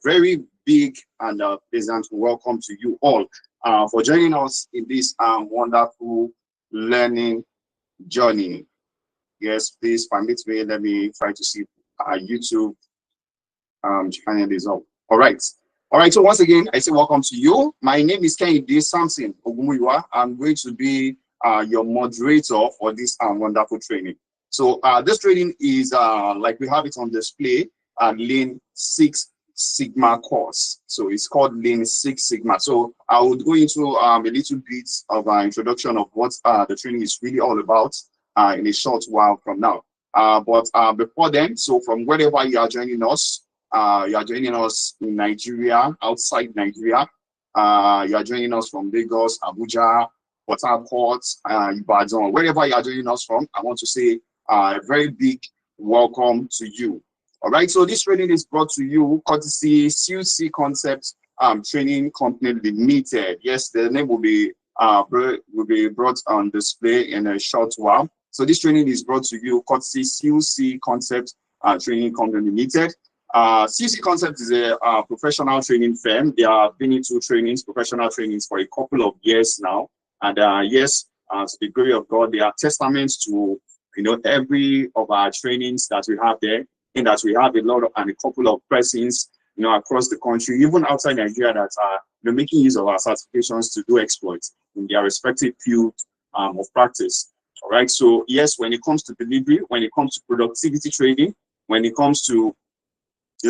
very big and pleasant welcome to you all for joining us in this wonderful learning journey. Yes, please permit me. Let me try to see YouTube channel is up. All right. All right. So once again, I say welcome to you. My name is Kehinde Samson Ogumuyiwa. I'm going to be your moderator for this wonderful training. So this training is like we have it on display, Lean Six Sigma course. So it's called Lean Six Sigma. So I would go into a little bit of an introduction of what the training is really all about in a short while from now. But before then, so from wherever you are joining us in Nigeria, outside Nigeria, you are joining us from Lagos, Abuja, Port Harcourt, Ibadan, wherever you are joining us from, I want to say a very big welcome to you. All right, so this training is brought to you courtesy CUC Concepts Training Company Limited. Yes, the name will be brought on display in a short while. So this training is brought to you courtesy CUC Concepts Training Company Limited. CUC Concept is a professional training firm. They have been into professional trainings for a couple of years now. And yes, to the glory of God, they are testaments to every of our trainings that we have there, in that we have a lot of and a couple of persons across the country, even outside Nigeria, that are making use of our certifications to do exploits in their respective field of practice. All right. So yes, when it comes to delivery, when it comes to productivity training, when it comes to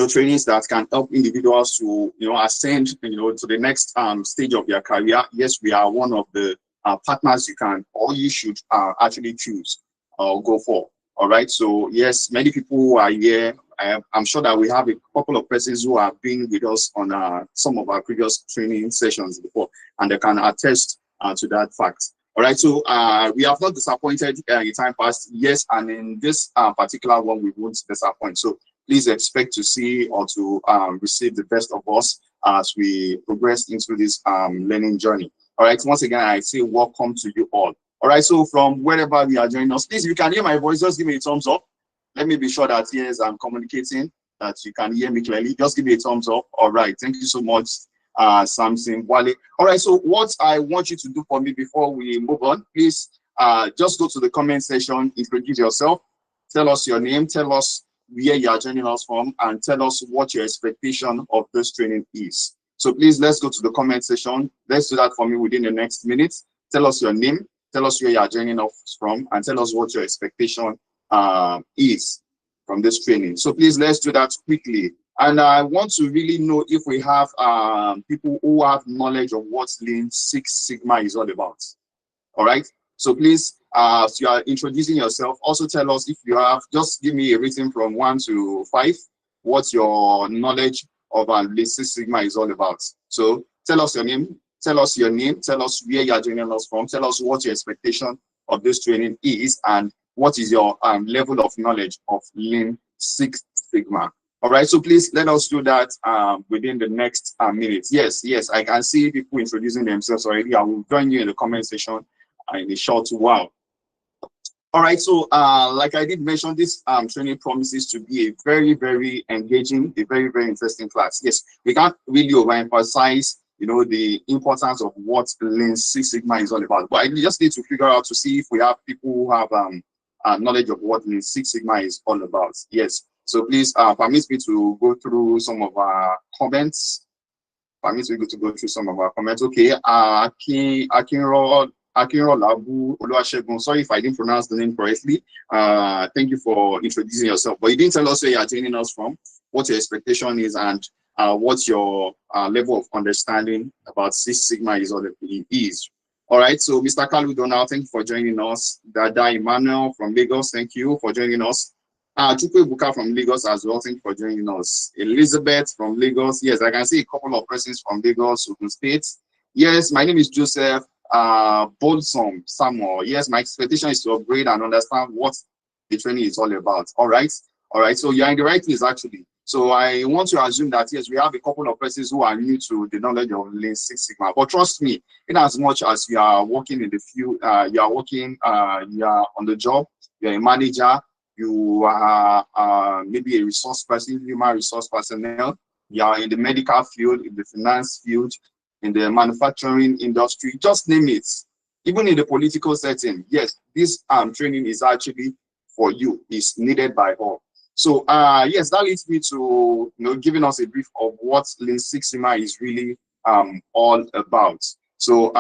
trainings that can help individuals to ascend to the next stage of their career, yes, we are one of the partners you can or you should actually choose or go for. All right. So yes, many people who are here, I'm sure that we have a couple of persons who have been with us on some of our previous training sessions before, and they can attest to that fact. All right. So we have not disappointed in time past, yes, and in this particular one we won't disappoint. So please expect to see or to receive the best of us as we progress into this learning journey. All right. Once again, I say welcome to you all. All right. So from wherever we are joining us, please, if you can hear my voice, just give me a thumbs up. Let me be sure that yes, I'm communicating, that you can hear me clearly. Just give me a thumbs up. All right. Thank you so much, Samson Wale. All right. So what I want you to do for me before we move on, please just go to the comment section, introduce yourself, tell us your name, tell us where you are joining us from, and tell us what your expectation of this training is. So please, let's go to the comment section. Let's do that for me within the next minute. Tell us your name, tell us where you are joining us from, and tell us what your expectation is from this training. So please, let's do that quickly. And I want to really know if we have people who have knowledge of what Lean Six Sigma is all about. All right. So please, as you are introducing yourself, also tell us if you have, just give me a rating from 1 to 5, what your knowledge of Lean Six Sigma is all about. So tell us your name, tell us where you are joining us from, tell us what your expectation of this training is, and what is your level of knowledge of Lean Six Sigma. All right, so please let us do that within the next minute. Yes, I can see people introducing themselves already. I will join you in the comment section in a short while. All right, so like I did mention, this training promises to be a very, very engaging, a very, very interesting class. Yes, we can't really overemphasize the importance of what Lean Six Sigma is all about, but I just need to figure out to see if we have people who have knowledge of what Lean Six Sigma is all about. Yes, so please permit me to go through some of our comments. Okay, Akinrolabu Oluwasegun, sorry if I didn't pronounce the name correctly. Thank you for introducing yourself, but you didn't tell us where you are joining us from, what your expectation is, and what's your level of understanding about Six Sigma is all it is. All right, so Mr. Kalu Donald, thank you for joining us. Dada Emmanuel from Lagos, thank you for joining us. Chukwu Buka from Lagos as well, thank you for joining us. Elizabeth from Lagos, yes, I can see a couple of persons from Lagos, Ogun State. Yes, my name is Joseph Bolsom Samuel. Yes, my expectation is to upgrade and understand what the training is all about. All right, so you're in the right place actually. So I want to assume that yes, we have a couple of persons who are new to the knowledge of Lean Six Sigma. But trust me, in as much as you are working in the field, you are on the job, you're a manager, you are maybe a resource person, human resource personnel, you are in the medical field, in the finance field, in the manufacturing industry, just name it. Even in the political setting, yes, this training is actually for you, is needed by all. So yes, that leads me to giving us a brief of what leanSixSigma is really all about. So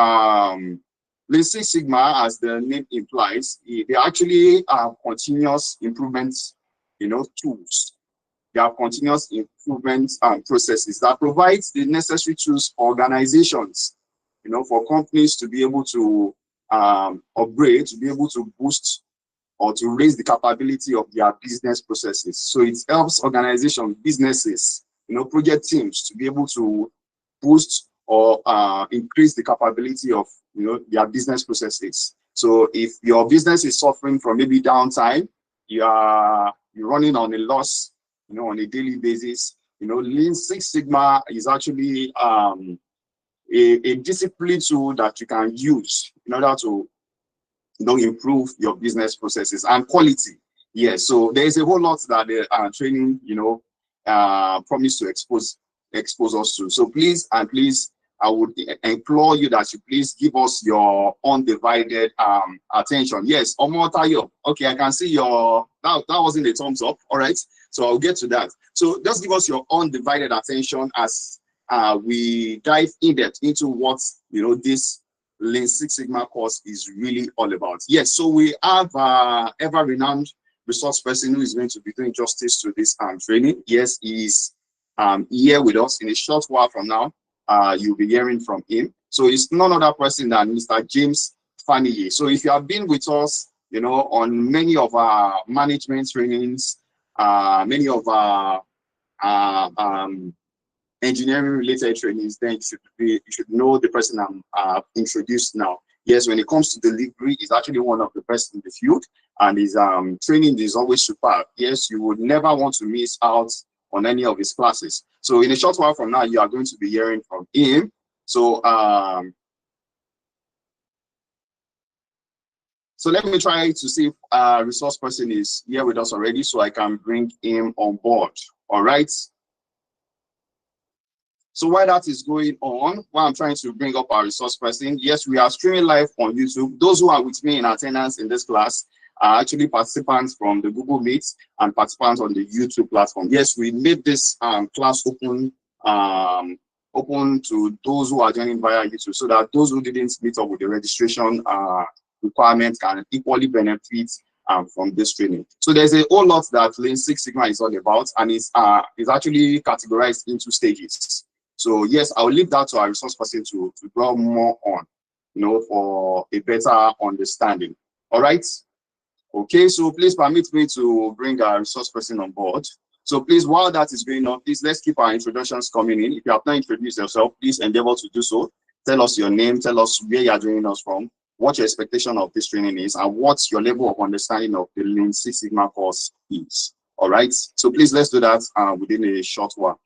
leanSixSigma, as the name implies, they actually are continuous improvements, tools. They are continuous improvement processes that provides the necessary tools for organizations, for companies to be able to upgrade, to be able to boost or to raise the capability of their business processes. So it helps organizations, businesses, project teams to be able to boost or increase the capability of their business processes. So if your business is suffering from maybe downtime, you're running on a loss, on a daily basis, Lean Six Sigma is actually a discipline tool that you can use in order to improve your business processes and quality. Yes, so there is a whole lot that the training, promise to expose us to. So please, I would implore you that you please give us your undivided attention. Yes, Omotayo. Okay, I can see your that wasn't a thumbs up. All right, so I'll get to that. So just give us your undivided attention as we dive in depth into what this Lean Six Sigma course is really all about. Yes, so we have ever-renowned resource person who is going to be doing justice to this training. Yes, he's here with us. In a short while from now, you'll be hearing from him. So it's none other person than Mr. James Faniye. So if you have been with us, on many of our management trainings, many of our engineering related trainings, then you should know the person I'm introduced now. Yes, when it comes to delivery, he's actually one of the best in the field, and his training is always superb. Yes, you would never want to miss out on any of his classes. So in a short while from now, you are going to be hearing from him. So so let me try to see if resource person is here with us already, so I can bring him on board. All right. So while that is going on, while I'm trying to bring up our resource person, yes, we are streaming live on YouTube. Those who are with me in attendance in this class are actually participants from the Google Meet and participants on the YouTube platform. Yes, we made this class open to those who are joining via YouTube, so that those who didn't meet up with the registration requirements can equally benefit from this training. So there's a whole lot that Lean Six Sigma is all about, and it's actually categorized into stages. So yes, I'll leave that to our resource person to draw more on, for a better understanding. All right. Okay, so please permit me to bring our resource person on board. So please, while that is going on, please let's keep our introductions coming in. If you have not introduced yourself, please endeavor to do so. Tell us your name, tell us where you are joining us from, what your expectation of this training is, and what your level of understanding of the Lean Six Sigma course is. All right. So please let's do that within a short while.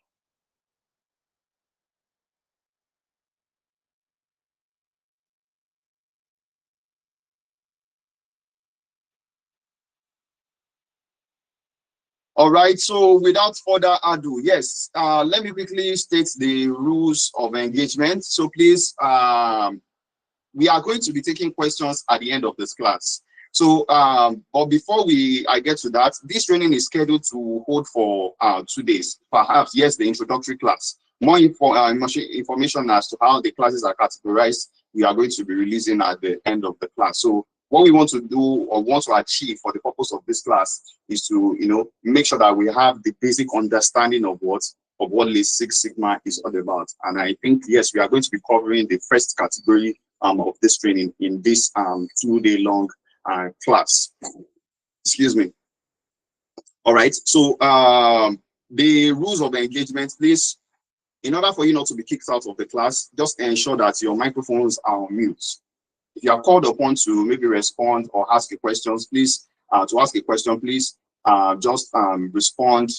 All right, so without further ado, yes, let me quickly state the rules of engagement. So please, we are going to be taking questions at the end of this class. So, but before I get to that, this training is scheduled to hold for 2 days. Perhaps, yes, the introductory class. More information as to how the classes are categorized, we are going to be releasing at the end of the class. So what we want to do or want to achieve for the purpose of this class is to, make sure that we have the basic understanding of what Lean Six Sigma is all about. And I think, yes, we are going to be covering the first category of this training in this 2-day long class. Excuse me. All right. So the rules of engagement, please, in order for you not to be kicked out of the class, just ensure that your microphones are on mute. If you are called upon to maybe respond or ask a question, please, just respond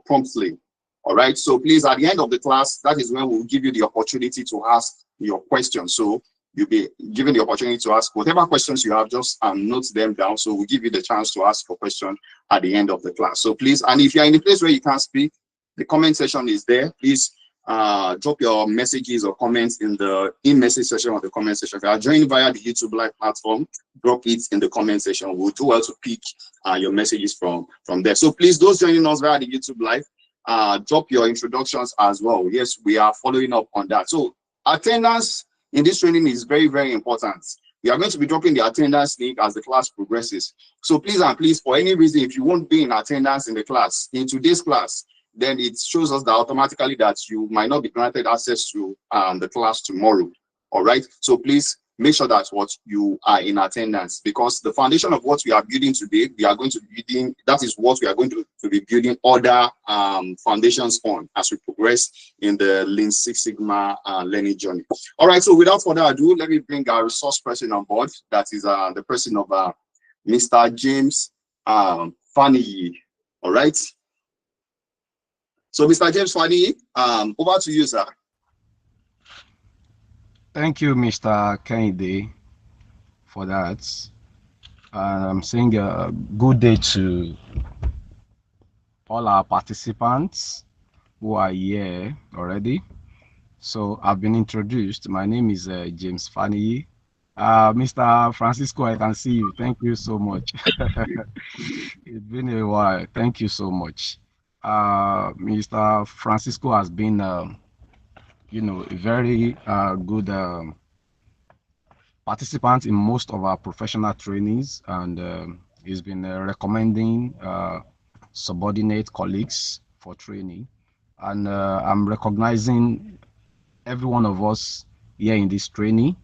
promptly. All right. So please, at the end of the class, that is when we'll give you the opportunity to ask your question. So you'll be given the opportunity to ask whatever questions you have, just note them down. So we'll give you the chance to ask your question at the end of the class. So please, and if you're in a place where you can't speak, The comment section is there. Please drop your messages or comments in the message section of the comment section. If you are joining via the YouTube live platform, drop it in the comment section. We'll do well to pick your messages from there. So please, those joining us via the YouTube live, drop your introductions as well. Yes, we are following up on that. So attendance in this training is very, very important. We are going to be dropping the attendance link as the class progresses. So please and please, for any reason, if you won't be in attendance in the class, in today's class, then it shows us that automatically that you might not be granted access to the class tomorrow. All right. So please make sure that what you are in attendance, because the foundation of what we are building today, we are going to be building, that is what we are going to be building other foundations on as we progress in the Lean Six Sigma learning journey. All right. So without further ado, let me bring our resource person on board. That is the person of Mr. James Fanny. All right. So, Mr. James Fanny, over to you, sir. Thank you, Mr. Kennedy, for that. I'm saying a good day to all our participants who are here already. So I've been introduced. My name is James Fanny. Mr. Francisco, I can see you. Thank you so much. It's been a while. Thank you so much. Mr. Francisco has been, a very good participant in most of our professional trainings, and he's been recommending subordinate colleagues for training. And I'm recognizing every one of us here in this training.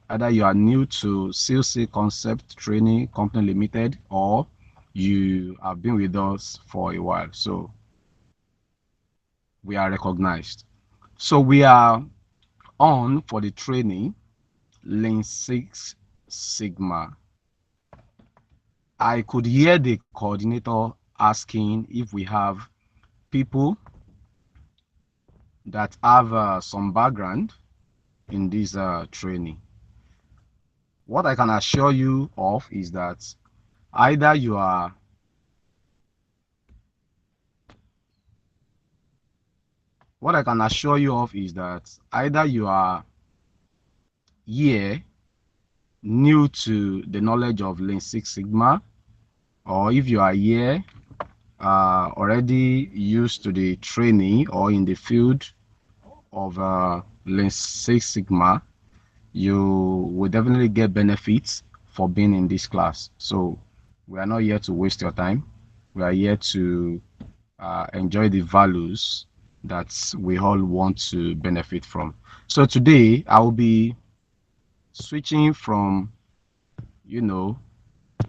Either you are new to CLC Concept Training Company Limited, or you have been with us for a while. So we are recognized. So we are on for the training Lean Six Sigma. I could hear the coordinator asking if we have people that have some background in this training. What I can assure you of is that either you are here new to the knowledge of Lean Six Sigma, or if you are here already used to the training or in the field of Lean Six Sigma, you will definitely get benefits for being in this class. So we are not here to waste your time. We are here to enjoy the values that we all want to benefit from. So today I will be switching from,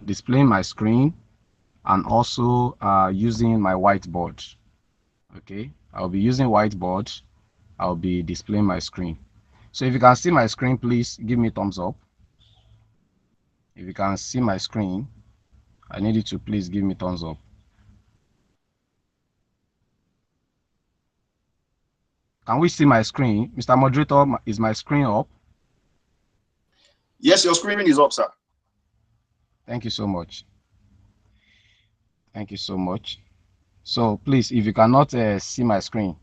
displaying my screen and also using my whiteboard. Okay, I'll be using whiteboard. I'll be displaying my screen. So if you can see my screen, please give me thumbs up. If you can see my screen, I need you to please give me thumbs up. Can we see my screen? Mr. Moderator, is my screen up? Yes, your screen is up, sir. Thank you so much. Thank you so much. So please, if you cannot see my screen,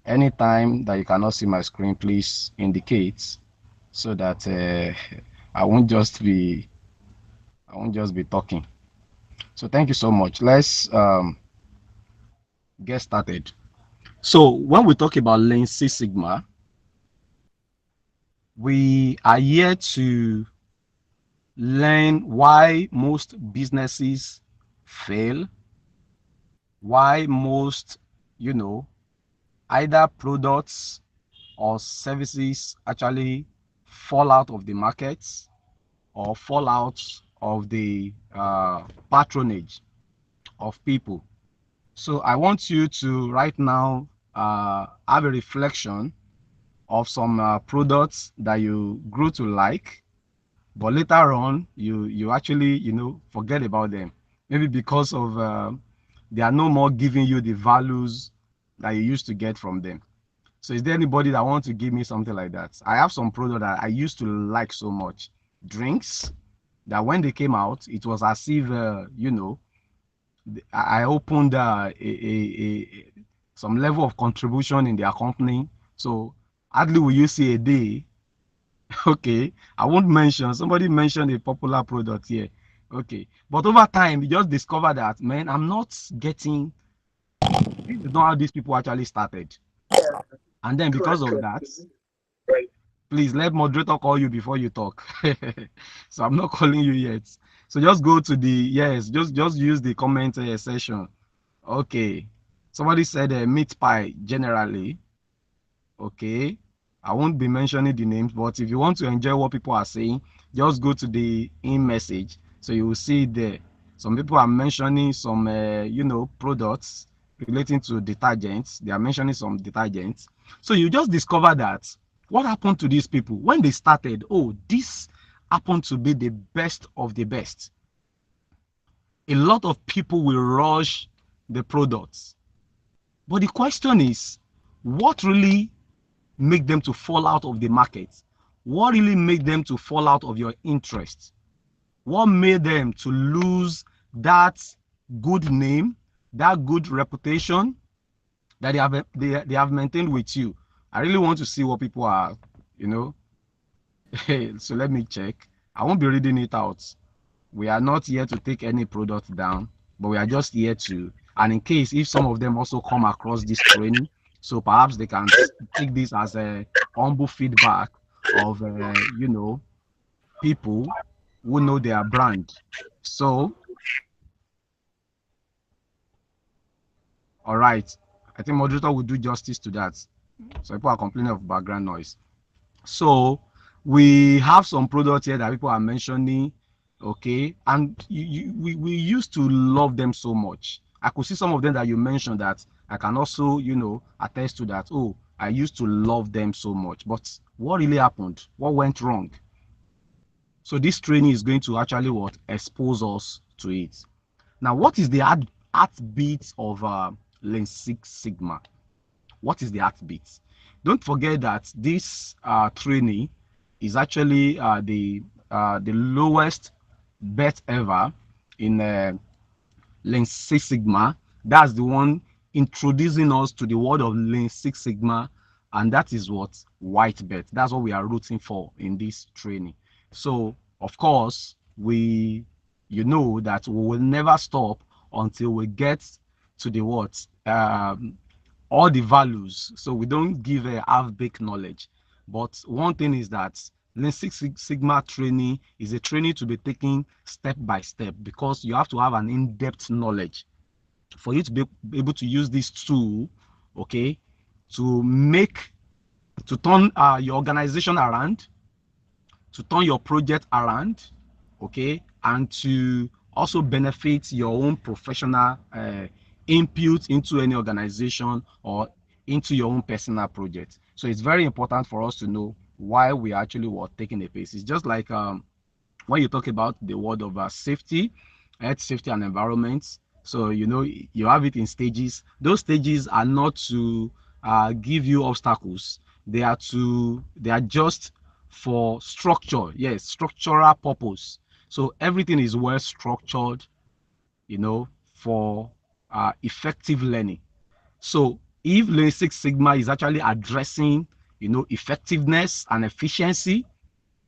anytime that you cannot see my screen, please indicate so that I won't just be talking. So thank you so much. Let's get started. So when we talk about Lean Six Sigma, we are here to learn why most businesses fail, why most, either products or services actually fall out of the markets or fall out of the patronage of people. So I want you to right now have a reflection of some products that you grew to like, but later on you actually forget about them, maybe because of they are no more giving you the values that you used to get from them. So is there anybody that wants to give me something like that? I have some product that I used to like so much, drinks, that when they came out, it was as if I opened some level of contribution in their company. So hardly will you see a day. Okay, I won't mention. Somebody mentioned a popular product here. Okay, but over time, you just discover that, man, I'm not getting. This is not how these people actually started. And then because of that, please let moderator call you before you talk. So I'm not calling you yet. So just go to the yes, just use the comment section. Okay. Somebody said meat pie generally. Okay. I won't be mentioning the names, but if you want to enjoy what people are saying, just go to the in message. So you will see there. Some people are mentioning some, products relating to detergents. They are mentioning some detergents. So you just discover that what happened to these people when they started? Oh, this happened to be the best of the best. A lot of people will rush the products. But the question is, what really make them to fall out of the market? What really made them to fall out of your interest? What made them to lose that good name, that good reputation that they have maintained with you? I really want to see what people are, you know. So let me check. I won't be reading it out. We are not here to take any product down, but we are just here to, and in case if some of them also come across this training, so perhaps they can take this as a humble feedback of, people who know their brand. So, all right, I think moderator will do justice to that. So people are complaining of background noise. So we have some products here that people are mentioning, okay, and we used to love them so much. I could see some of them that you mentioned that I can also, attest to that. Oh, I used to love them so much, but what really happened? What went wrong? So this training is going to actually what expose us to it. Now, what is the heartbeat of Lean Six Sigma? What is the heartbeat? Don't forget that this training is actually the lowest bet ever in Lean Six Sigma. That's the one introducing us to the world of Lean Six Sigma, and that is what white belt. That's what we are rooting for in this training. So, of course, you know that we will never stop until we get to the what all the values. So we don't give a half-baked knowledge. But one thing is that Lean Six Sigma training is a training to be taken step by step because you have to have an in-depth knowledge for you to be able to use this tool, okay, to turn your organization around, to turn your project around, okay, and to also benefit your own professional input into any organization or into your own personal project. So it's very important for us to know why we actually were taking a pace. It's just like when you talk about the word of safety, health, safety, and environment. So you have it in stages. Those stages are not to give you obstacles. They are just for structure. Yes, structural purpose. So everything is well structured, for effective learning. So if Lean Six Sigma is actually addressing, effectiveness and efficiency,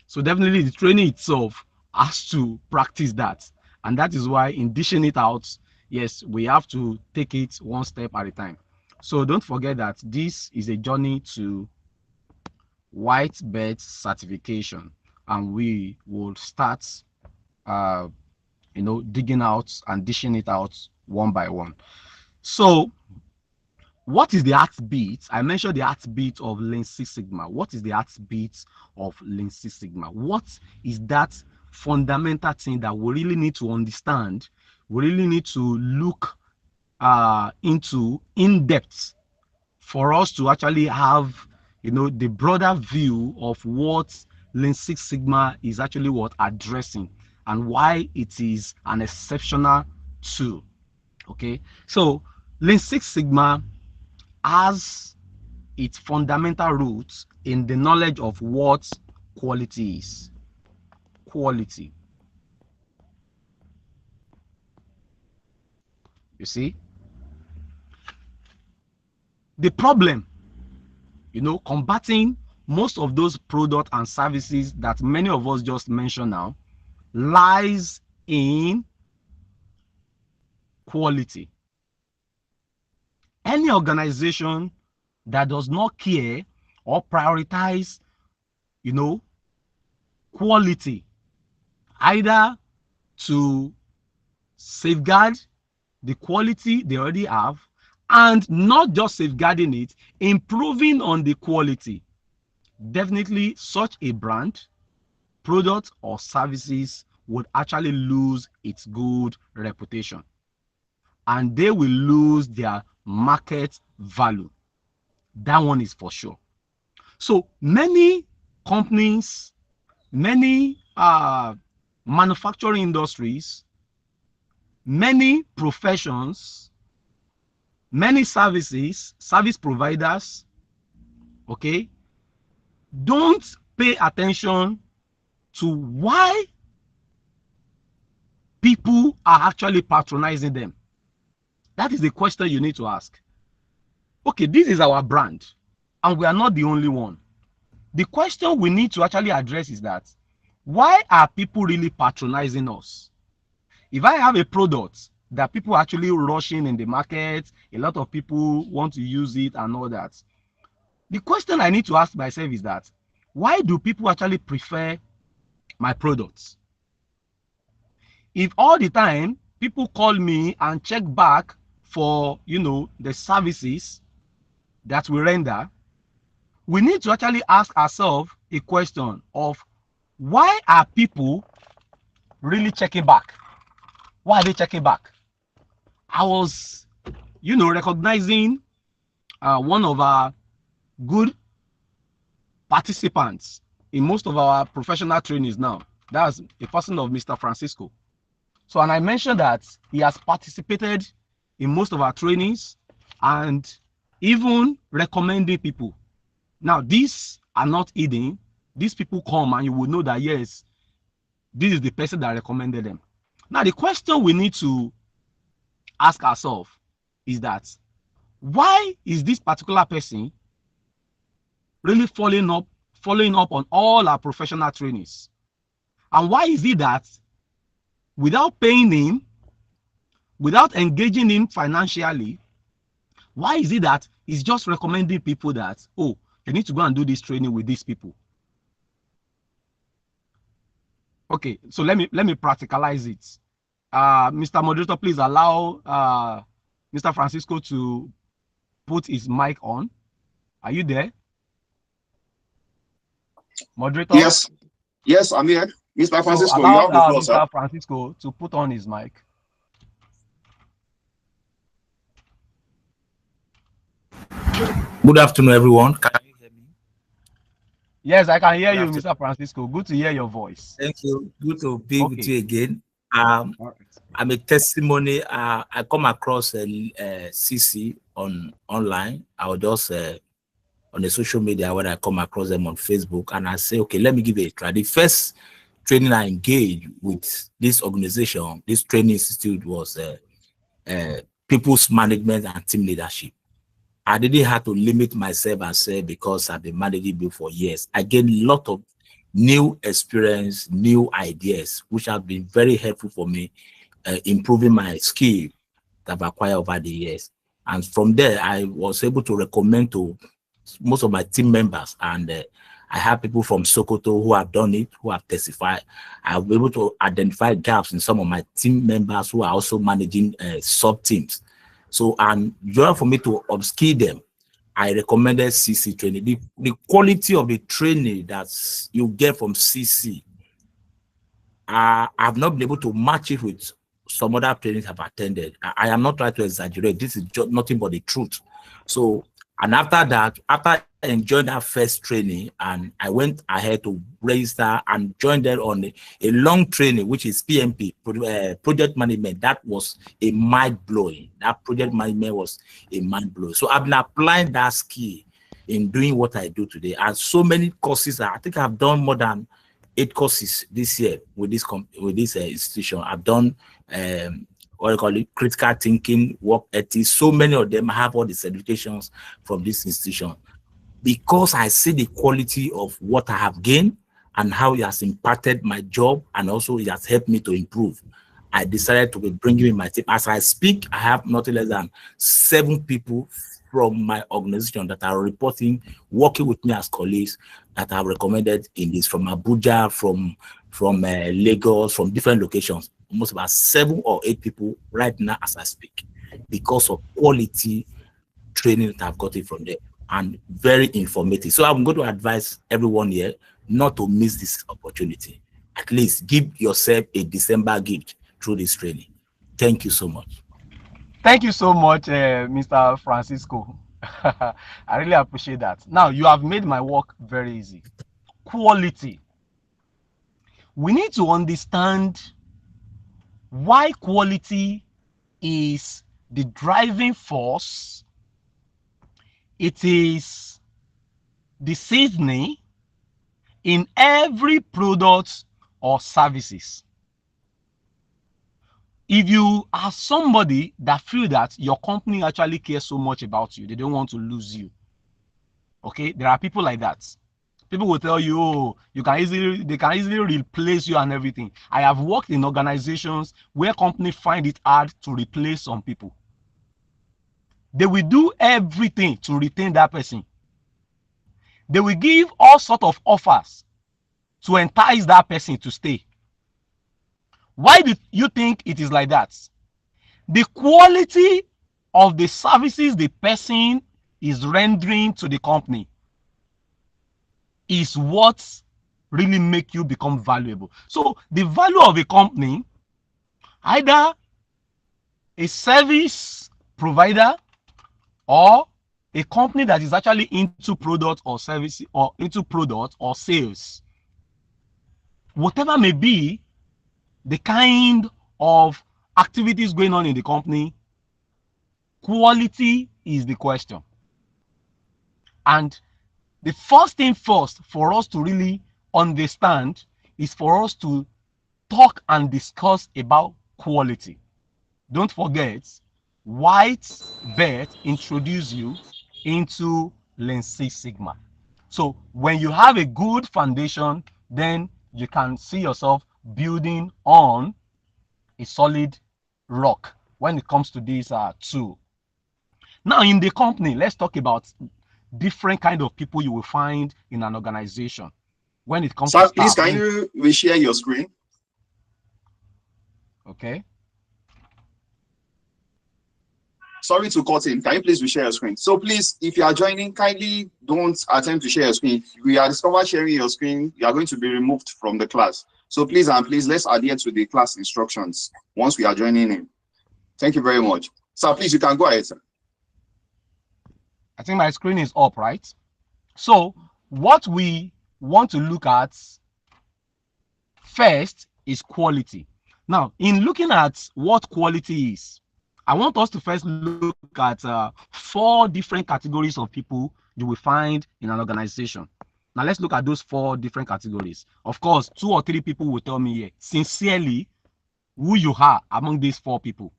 so definitely the training itself has to practice that. And that is why in dishing it out, yes, we have to take it one step at a time. So don't forget that this is a journey to white belt certification, and we will start digging out and dishing it out one by one. So what is the heartbeat? I mentioned the heartbeat of Lean Six Sigma. What is the heartbeat of Lean Six Sigma? What is that fundamental thing that we really need to understand? We really need to look into in depth for us to actually have, the broader view of what Lean Six Sigma is actually what addressing and why it is an exceptional tool. Okay, so Lean Six Sigma has its fundamental roots in the knowledge of what quality is. Quality. You see? the problem, combating most of those products and services that many of us just mentioned now lies in quality. Any organization that does not care or prioritize, quality, either to safeguard the quality they already have, and not just safeguarding it, improving on the quality, definitely such a brand, product, or services would actually lose its good reputation, and they will lose their market value. That one is for sure. So many companies, many manufacturing industries, many professions, many service providers, okay, don't pay attention to why people are actually patronizing them. That is the question you need to ask. Okay, this is our brand, and we are not the only one. The question we need to actually address is that, why are people really patronizing us? If I have a product that people are actually rushing in the market, a lot of people want to use it and all that, the question I need to ask myself is that, why do people actually prefer my products? If all the time people call me and check back for, the services that we render, we need to actually ask ourselves a question of, why are people really checking back? Why are they checking back? I was, recognizing one of our good participants in most of our professional trainings now. That's a person of Mr. Francisco. So, and I mentioned that he has participated in most of our trainings and even recommending people. Now, these are not hidden. These people come and you will know that, yes, this is the person that recommended them. Now, the question we need to ask ourselves is that, why is this particular person really following up on all our professional trainings? And why is it that without paying him, without engaging him financially, why is it that he's just recommending people that, oh, they need to go and do this training with these people? Okay, so let me practicalize it. Mr. Moderator, please allow Mr. Francisco to put his mic on. Are you there? Moderator? Yes, I'm here. Mr. Francisco, so allow, you have the floor, Mr. sir. Francisco to put on his mic. Good afternoon, everyone. Can you hear me? Yes, I can hear you, Mr. Francisco. Good to hear your voice. Thank you. Good to be with you again. Right. I'm a testimony. I come across CC online. I was just on the social media when I come across them on Facebook, and I say, okay, let me give it a try. The first training I engaged with this organization, this training institute, was people's management and team leadership. I didn't have to limit myself and say, because I've been managing people for years, I gained a lot of new experience, new ideas, which have been very helpful for me, improving my skill that I've acquired over the years. And from there, I was able to recommend to most of my team members, and I have people from Sokoto who have done it, who have testified. I was able to identify gaps in some of my team members who are also managing sub-teams. So, and just for me to upskill them, I recommended CC training. The quality of the training that you get from CC, I've not been able to match it with some other trainings I've attended. I am not trying to exaggerate. This is just nothing but the truth. So, and after that, after enjoying that first training, and I went ahead to register and join them on a long training, which is PMP, project management. That was a mind-blowing. That project management was a mind-blowing. So I've been applying that skill in doing what I do today. And so many courses, I think I've done more than 8 courses this year with this institution. I've done what you call it, critical thinking, work ethics. So many of them have all the certifications from this institution. Because I see the quality of what I have gained and how it has impacted my job, and also it has helped me to improve, I decided to be bringing in my team. As I speak, I have nothing less than 7 people from my organization that are reporting, working with me as colleagues, that are recommended in this, from Abuja, from Lagos, from different locations. Almost about 7 or 8 people right now as I speak, because of quality training that I've gotten from them, and very informative. So I'm going to advise everyone here not to miss this opportunity. At least give yourself a December gift through this training. Thank you so much. Thank you so much, Mr. Francisco. I really appreciate that. Now, you have made my work very easy. Quality. We need to understand why quality is the driving force. It is the seasoning in every product or services. If you are somebody that feel that your company actually cares so much about you, they don't want to lose you. Okay, there are people like that. People will tell you, oh, they can easily replace you and everything. I have worked in organizations where companies find it hard to replace some people. They will do everything to retain that person. They will give all sorts of offers to entice that person to stay. Why do you think it is like that? The quality of the services the person is rendering to the company is what really make you become valuable. So the value of a company, either a service provider or a company that is actually into product or service, or into product or sales, whatever may be the kind of activities going on in the company, quality is the question. And the first thing first for us to really understand is for us to talk and discuss about quality. Don't forget, White Belt introduced you into leanSixSigma. So when you have a good foundation, then you can see yourself building on a solid rock when it comes to this tool. Now in the company, let's talk about different kind of people you will find in an organization when it comes to please, can you reshare your screen? Okay. Sorry to cut in. Can you please reshare your screen? So please, if you are joining, kindly don't attempt to share your screen. If we are discovered sharing your screen, you are going to be removed from the class. So please and please, let's adhere to the class instructions once we are joining in. Thank you very much. Sir, please, you can go ahead, sir. I think my screen is up, right? So what we want to look at first is quality. Now, in looking at what quality is, I want us to first look at 4 different categories of people you will find in an organization. Now, let's look at those 4 different categories. Of course, 2 or 3 people will tell me here, sincerely, who you are among these 4 people,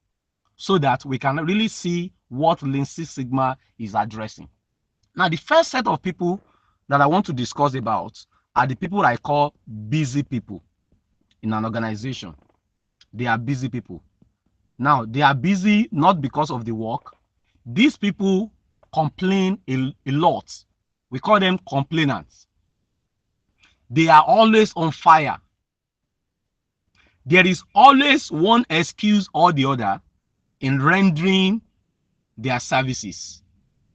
so that we can really see what leanSixSigma is addressing. Now, the first set of people that I want to discuss about are the people I call busy people in an organization. They are busy people. Now, they are busy not because of the work. These people complain a lot. We call them complainants. They are always on fire. There is always one excuse or the other in rendering their services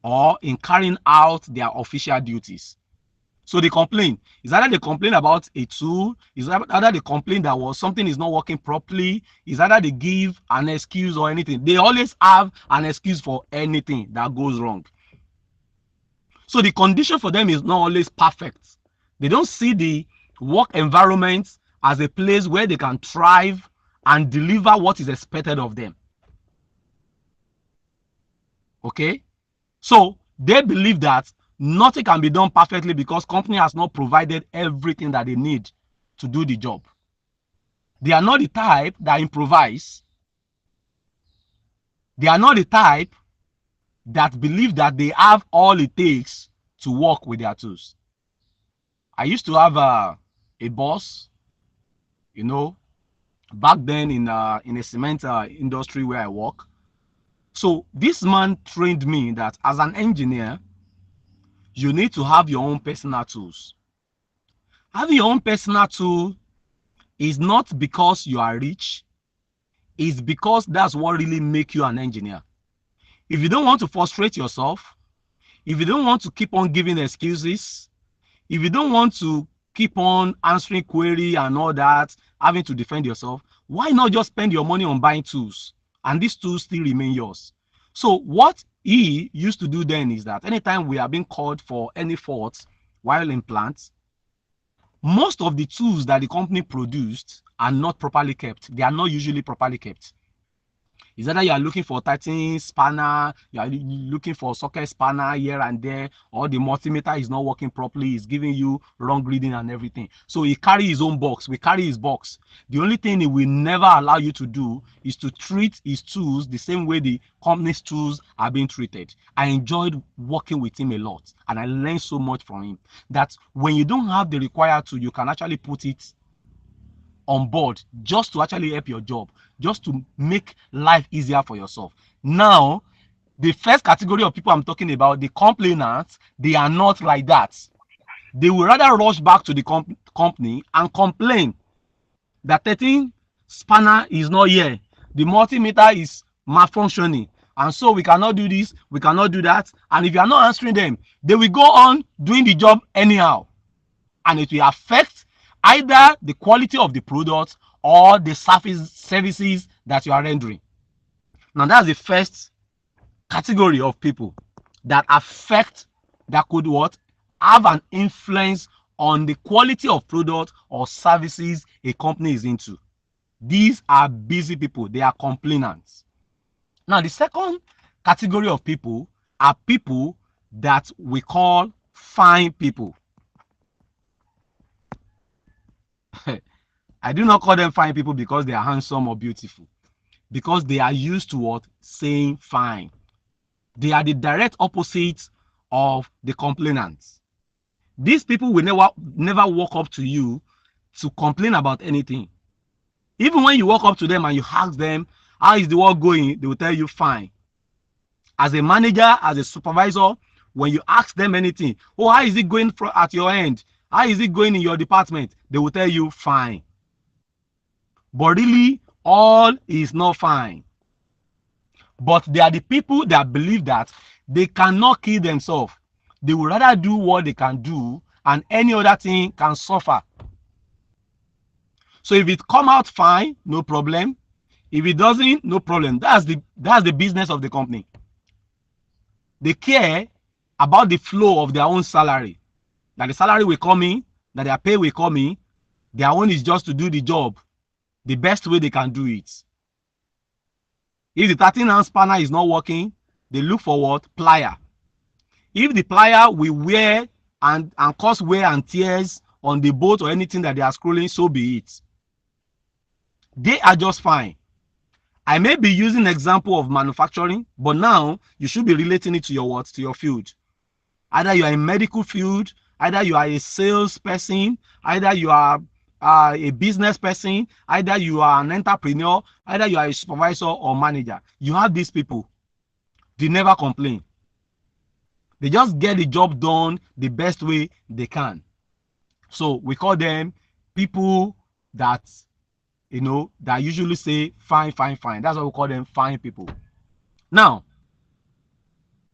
or in carrying out their official duties. So they complain. Is either they complain about a tool, is either they complain that something is not working properly, is either they give an excuse or anything. They always have an excuse for anything that goes wrong. So the condition for them is not always perfect. They don't see the work environment as a place where they can thrive and deliver what is expected of them. Okay? So they believe that nothing can be done perfectly because company has not provided everything that they need to do the job. They are not the type that improvise. They are not the type that believe that they have all it takes to work with their tools. I used to have a boss, you know, back then in a cement industry where I work. So this man trained me that as an engineer, you need to have your own personal tools. Having your own personal tool is not because you are rich, it's because that's what really makes you an engineer. If you don't want to frustrate yourself, if you don't want to keep on giving excuses, if you don't want to keep on answering query and all that, having to defend yourself, why not just spend your money on buying tools? And these tools still remain yours. So what he used to do then is that anytime we are being called for any faults while in plants, most of the tools that the company produced are not properly kept. They are not usually properly kept. Is either you are looking for 13 spanner, you are looking for socket spanner here and there, or the multimeter is not working properly, it's giving you wrong reading and everything. So he carry his own box, we carry his box. The only thing he will never allow you to do is to treat his tools the same way the company's tools are being treated. I enjoyed working with him a lot, and I learned so much from him that when you don't have the required tool, you can actually put it on board just to actually help your job, just to make life easier for yourself. Now, the first category of people I'm talking about, the complainants, they are not like that. They will rather rush back to the company and complain that 13 spanner is not here, the multimeter is malfunctioning, and so we cannot do this, we cannot do that. And if you are not answering them, they will go on doing the job anyhow, and it will affect either the quality of the product or the services that you are rendering. Now, that's the first category of people that affect, that could what, have an influence on the quality of product or services a company is into. These are busy people. They are complainants. Now, the second category of people are people that we call fine people. I do not call them fine people because they are handsome or beautiful, because they are used to what? Saying fine. They are the direct opposite of the complainants. These people will never walk up to you to complain about anything. Even when you walk up to them and you ask them, how is the work going? They will tell you fine. As a manager, as a supervisor, when you ask them anything, oh, how is it going at your end? How is it going in your department? They will tell you fine. But really, all is not fine. But they are the people that believe that they cannot kill themselves. They would rather do what they can do, and any other thing can suffer. So if it come out fine, no problem. If it doesn't, no problem. That's the business of the company. They care about the flow of their own salary. That the salary will come in, that their pay will come in. Their own is just to do the job the best way they can do it. If the 13-ounce spanner is not working, they look for what? Plier. If the plier will wear and cause wear and tears on the bolt or anything that they are scrolling, so be it. They are just fine. I may be using example of manufacturing, but now you should be relating it to your what? To your field. Either you are in medical field, either you are a sales person, either you are a business person, either you are an entrepreneur, either you are a supervisor or manager. You have these people. They never complain. They just get the job done the best way they can. So we call them people that, that usually say fine, fine, fine. That's why we call them fine people. Now,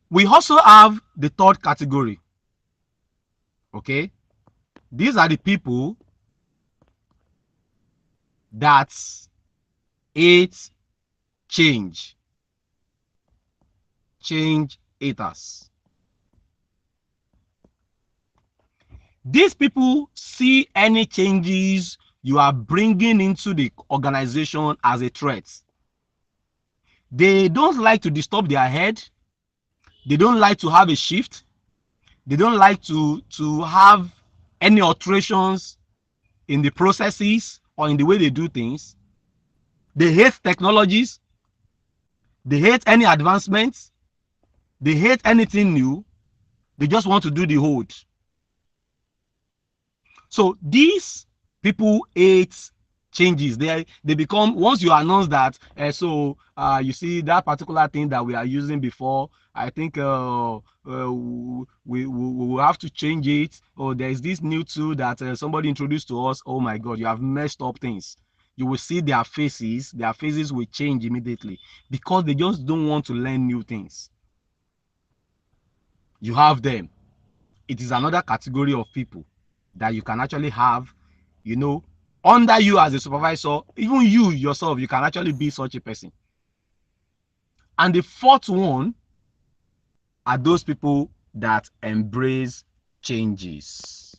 we also have the third category. Okay? These are the people that hate change. Change haters. These people see any changes you are bringing into the organization as a threat. They don't like to disturb their head. They don't like to have a shift. They don't like to have any alterations in the processes or in the way they do things. They hate technologies. They hate any advancements. They hate anything new. They just want to do the old. So these people hate changes. They become, once you announce that, you see that particular thing that we are using before, I think we will have to change it. Or there's this new tool that somebody introduced to us. Oh my God, you have messed up things. You will see their faces will change immediately because they just don't want to learn new things. You have them. It is another category of people that you can actually have, under you as a supervisor. Even you yourself, you can actually be such a person. And the fourth one are those people that embrace changes.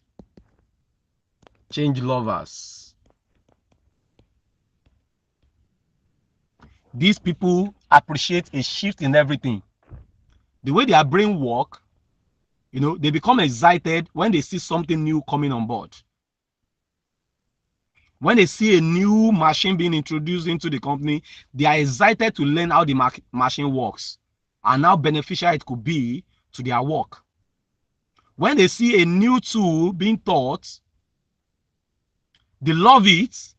Change lovers. These people appreciate a shift in everything. The way their brain work, they become excited when they see something new coming on board. When they see a new machine being introduced into the company, they are excited to learn how the machine works and how beneficial it could be to their work. When they see a new tool being taught, they love it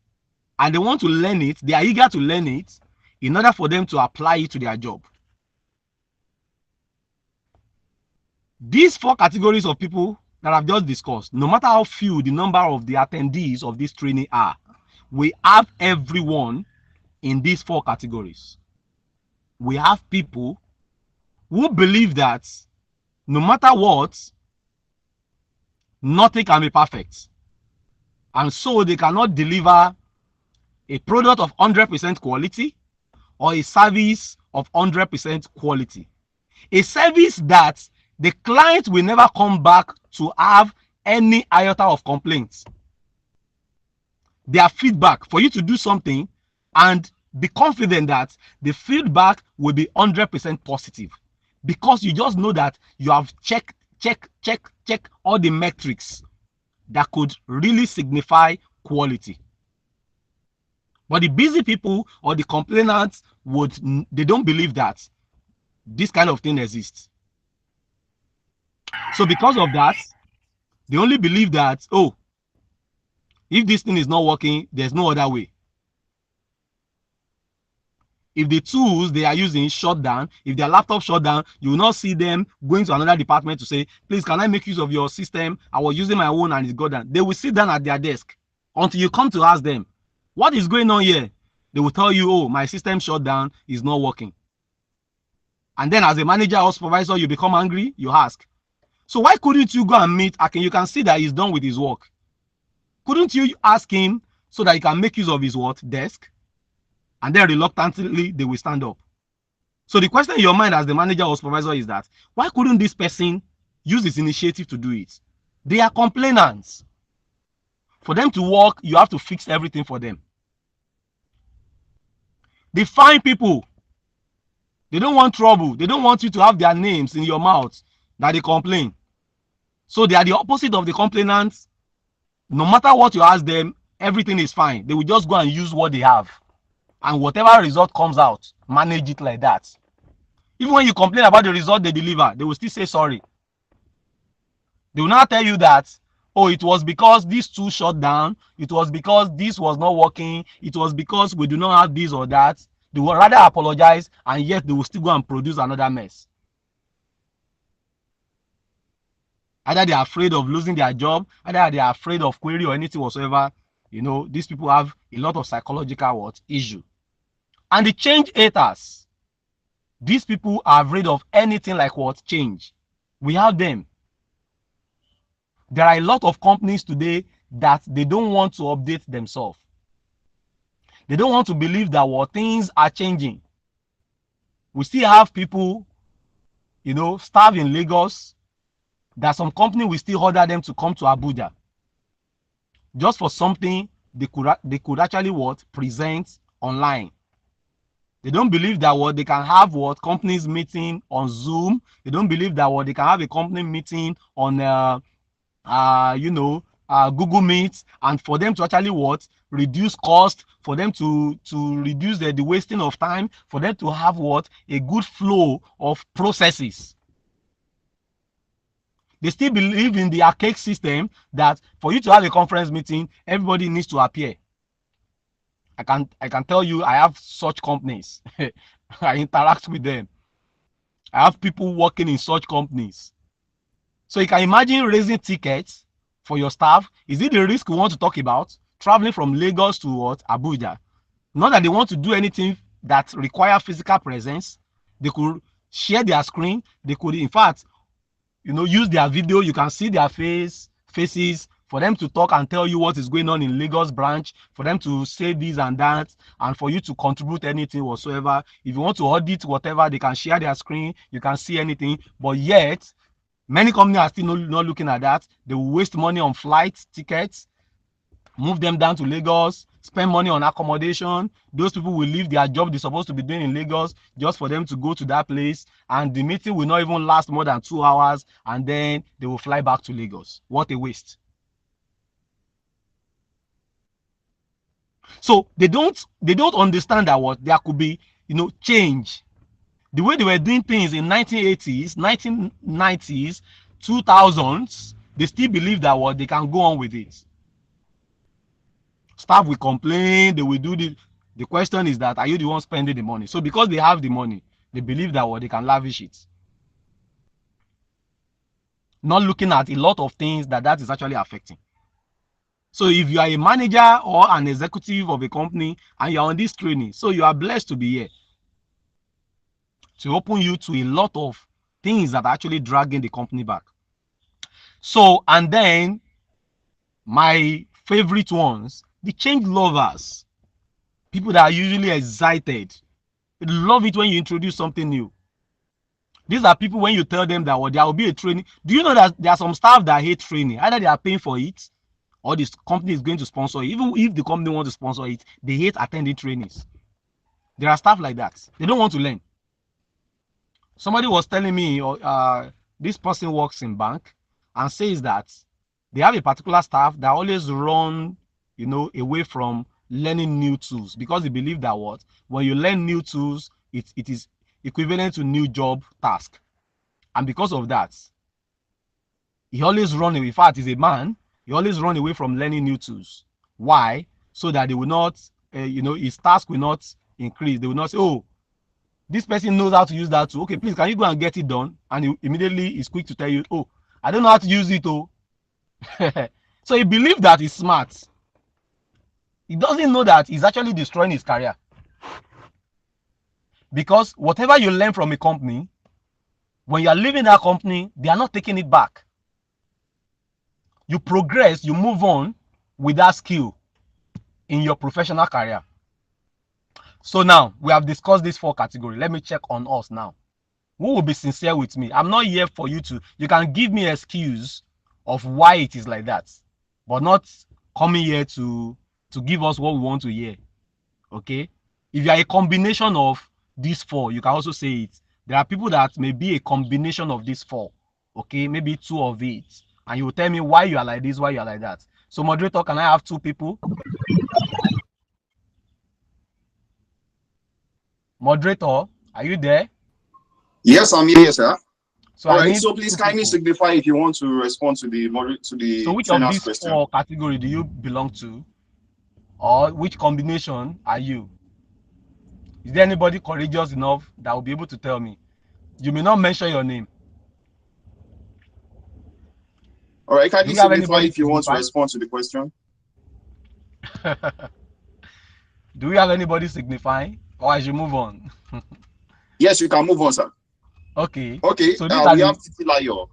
and they want to learn it. They are eager to learn it in order for them to apply it to their job. These four categories of people that I've just discussed, no matter how few the number of the attendees of this training are, we have everyone in these four categories. We have people who believe that no matter what, nothing can be perfect. And so they cannot deliver a product of 100% quality or a service of 100% quality. A service that the client will never come back to have any iota of complaints. Their feedback, for you to do something and be confident that the feedback will be 100% positive, because you just know that you have check all the metrics that could really signify quality. But the busy people or the complainants they don't believe that this kind of thing exists. So because of that, they only believe that, oh, if this thing is not working, there's no other way. If the tools they are using shut down, if their laptop shut down, you will not see them going to another department to say, please, can I make use of your system? I was using my own and it's got down. They will sit down at their desk until you come to ask them, what is going on here? They will tell you, oh, my system shut down, is not working. And then as a manager or supervisor, you become angry, you ask, so why couldn't you go and meet Akin? You can see that he's done with his work. Couldn't you ask him so that he can make use of his desk? And then reluctantly, they will stand up. So the question in your mind as the manager or supervisor is that, why couldn't this person use his initiative to do it? They are complainants. For them to work, you have to fix everything for them. The fine people, they don't want trouble. They don't want you to have their names in your mouth that they complain. So they are the opposite of the complainants. No matter what you ask them, everything is fine. They will just go and use what they have. And whatever result comes out, manage it like that. Even when you complain about the result they deliver, they will still say sorry. They will not tell you that, oh, it was because this tool shut down. It was because this was not working. It was because we do not have this or that. They will rather apologize, and yet they will still go and produce another mess. Either they are afraid of losing their job, either they are afraid of query or anything whatsoever. These people have a lot of psychological issue. And the change haters, these people are afraid of anything like change. We have them. There are a lot of companies today that they don't want to update themselves. They don't want to believe that things are changing. We still have people, staff in Lagos, that some company will still order them to come to Abuja just for something they could actually present online. They don't believe that they can have companies meeting on Zoom. They don't believe that they can have a company meeting on Google Meet, and for them to actually reduce cost, for them to reduce the wasting of time, for them to have what? A good flow of processes. They still believe in the archaic system that for you to have a conference meeting, everybody needs to appear. I can tell you, I have such companies. I interact with them. I have people working in such companies. So you can imagine raising tickets for your staff. Is it the risk we want to talk about? Traveling from Lagos to what? Abuja. Not that they want to do anything that require physical presence. They could share their screen. They could, in fact, use their video. You can see their faces, for them to talk and tell you what is going on in Lagos branch, for them to say this and that, and for you to contribute anything whatsoever. If you want to audit whatever, they can share their screen. You can see anything. But yet, many companies are still not looking at that. They will waste money on flight tickets, move them down to Lagos, spend money on accommodation. Those people will leave their job they're supposed to be doing in Lagos just for them to go to that place, and the meeting will not even last more than 2 hours, and then they will fly back to Lagos. What a waste. So they don't understand that what there could be, change. The way they were doing things in 1980s, 1990s, 2000s, they still believe that what they can go on with it. Staff will complain, they will do this. The question is that, are you the one spending the money? So because they have the money, they believe that what they can lavish it. Not looking at a lot of things that is actually affecting. So if you are a manager or an executive of a company and you're on this training, so you are blessed to be here, to open you to a lot of things that are actually dragging the company back. So, and then my favorite ones, the change lovers, people that are usually excited. They love it when you introduce something new. These are people when you tell them that there will be a training. Do you know that there are some staff that hate training? Either they are paying for it or this company is going to sponsor it. Even if the company wants to sponsor it, they hate attending trainings. There are staff like that. They don't want to learn. Somebody was telling me, this person works in bank and says that they have a particular staff that always run, away from learning new tools, because they believe that when you learn new tools, it is equivalent to new job task. And because of that, he always run away. In fact, he's a man. He always run away from learning new tools. Why? So that they will not, his task will not increase. They will not say, oh, this person knows how to use that tool. Okay, please, can you go and get it done? And he immediately is quick to tell you, oh, I don't know how to use it. Oh, so he believes that he's smart. He doesn't know that he's actually destroying his career. Because whatever you learn from a company, when you are leaving that company, they are not taking it back. You progress, you move on with that skill in your professional career. So now we have discussed these 4 categories. Let me check on us now. Who will be sincere with me? I'm not here for you can give me an excuse of why it is like that, but not coming here to give us what we want to hear. Okay? If you are a combination of these 4, you can also say it. There are people that may be a combination of these 4. Okay? Maybe 2 of it. And you will tell me why you are like this, why you are like that. So moderator, can I have 2 people? Moderator, are you there? Yes, I'm here, sir. So all right, so please kindly signify if you want to respond to the So which of these question. 4 categories do you belong to? Or which combination are you? Is there anybody courageous enough that will be able to tell me? You may not mention your name. All right, kindly signify if you want to respond to the question. Do we have anybody signifying, or I should move on? Yes, you can move on, sir. Okay. Okay, so we have Titilayo.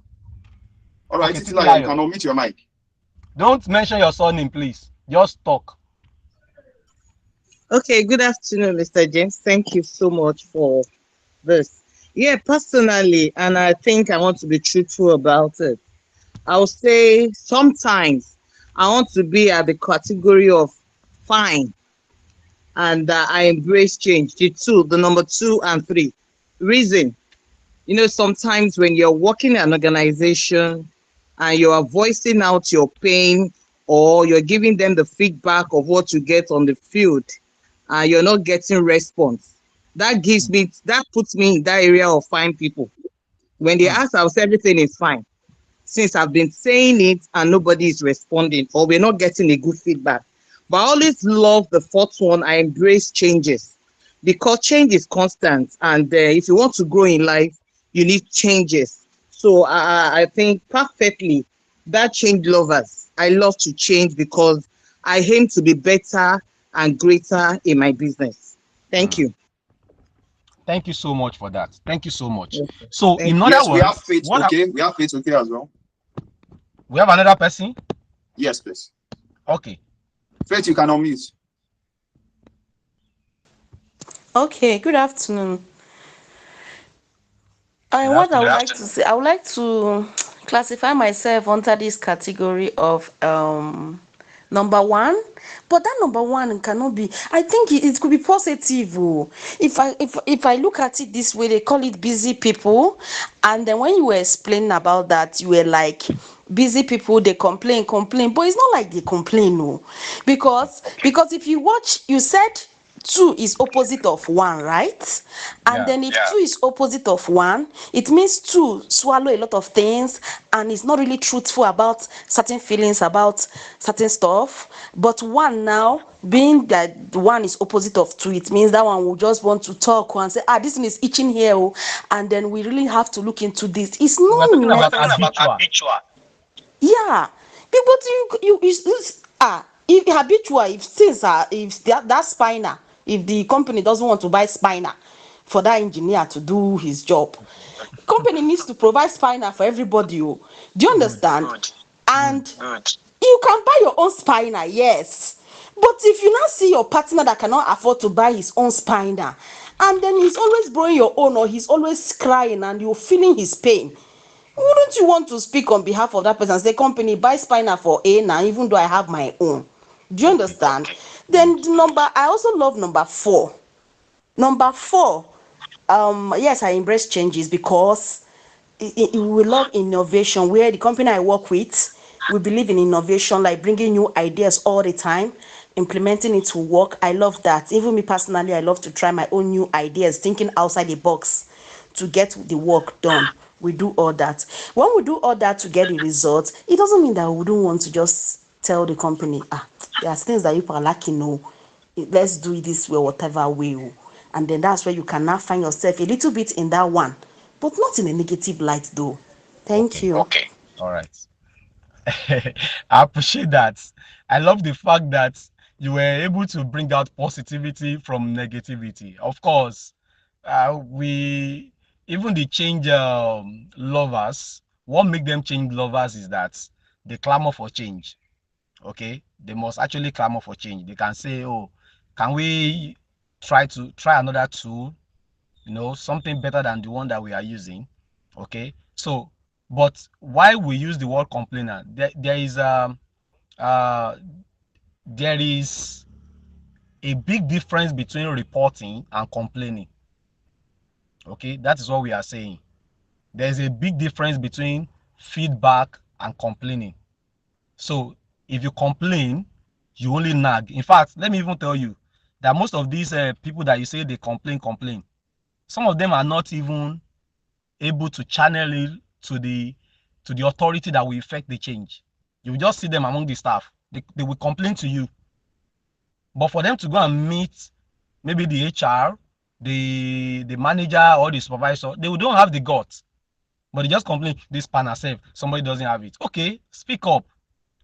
All right, okay, Titilayo, you can unmute your mic. Don't mention your surname, please. Just talk. Okay, good afternoon, Mr. James. Thank you so much for this. Yeah, personally, and I think I want to be truthful about it, I'll say sometimes I want to be at the category of fine, and I embrace change. The number 2 and 3. Reason, sometimes when you're working in an organization and you are voicing out your pain or you're giving them the feedback of what you get on the field, and you're not getting response. That puts me in that area of fine people. When they ask us, everything is fine. Since I've been saying it and nobody is responding, or we're not getting a good feedback. But I always love the fourth one. I embrace changes, because change is constant. And if you want to grow in life, you need changes. So I think perfectly that change lovers. I love to change because I aim to be better and greater in my business. Thank you. Thank you so much for that. Thank you so much. Okay. So, Thank in you. other Yes, we have words, faith. Okay, we have faith. Okay, as well. we have another person. Yes, please. Okay. Faith, you can unmute. Okay, good afternoon. Good What I would afternoon. like to say, I would like to classify myself under this category of number one. But that number one cannot be. I think it could be positive. Oh. If I look at it this way, they call it busy people. And then when you were explaining about that, you were like, busy people, they complain, but it's not like they complain, no. Because if you watch, you said two is opposite of one, right? And Yeah. then if two is opposite of one, it means two swallow a lot of things and is not really truthful about certain feelings, about certain stuff. But one now, being that one is opposite of two, it means that one will just want to talk and say, this thing is itching here, oh, and then we really have to look into this. It's We're not talking about necessary. habitual. Yeah, but if habitual, if things are, if that spinal, if the company doesn't want to buy spinal for that engineer to do his job, company needs to provide spinal for everybody. Oh. Do you Good. understand? And Good. you can buy your own spinal, yes. But if you now see your partner that cannot afford to buy his own spinal, and then he's always borrowing your own, or he's always crying and you're feeling his pain, wouldn't you want to speak on behalf of that person and say, company, buy spinal for A now, even though I have my own? Do you Okay. understand? Then I also love number four. Number four, yes, I embrace changes because we love innovation. Where the company I work with, we believe in innovation, like bringing new ideas all the time, implementing it to work. I love that. Even me personally, I love to try my own new ideas, thinking outside the box to get the work done. We do all that. When we do all that to get the results, it doesn't mean that we wouldn't want to just tell the company, there's things that you are lacking, no, let's do it this way, whatever way. Oh. And then that's where you can now find yourself a little bit in that one, but not in a negative light though. Thank Okay. you. Okay. All right. I appreciate that. I love the fact that you were able to bring out positivity from negativity. Of course, we even the change lovers. What make them change lovers is that they clamor for change. Okay, they must actually clamor for change. They can say, "Oh, can we try another tool? You know, something better than the one that we are using." Okay, so but why we use the word complainer, uh there is a big difference between reporting and complaining. Okay, that is what we are saying. There's a big difference between feedback and complaining. So if you complain, you only nag. In fact, let me even tell you that most of these people that you say they complain, some of them are not even able to channel it to the authority that will effect the change. You will just see them among the staff. They will complain to you. But for them to go and meet maybe the HR, the manager or the supervisor, they don't have the guts. But they just complain, this panel self, somebody doesn't have it. Okay, speak up.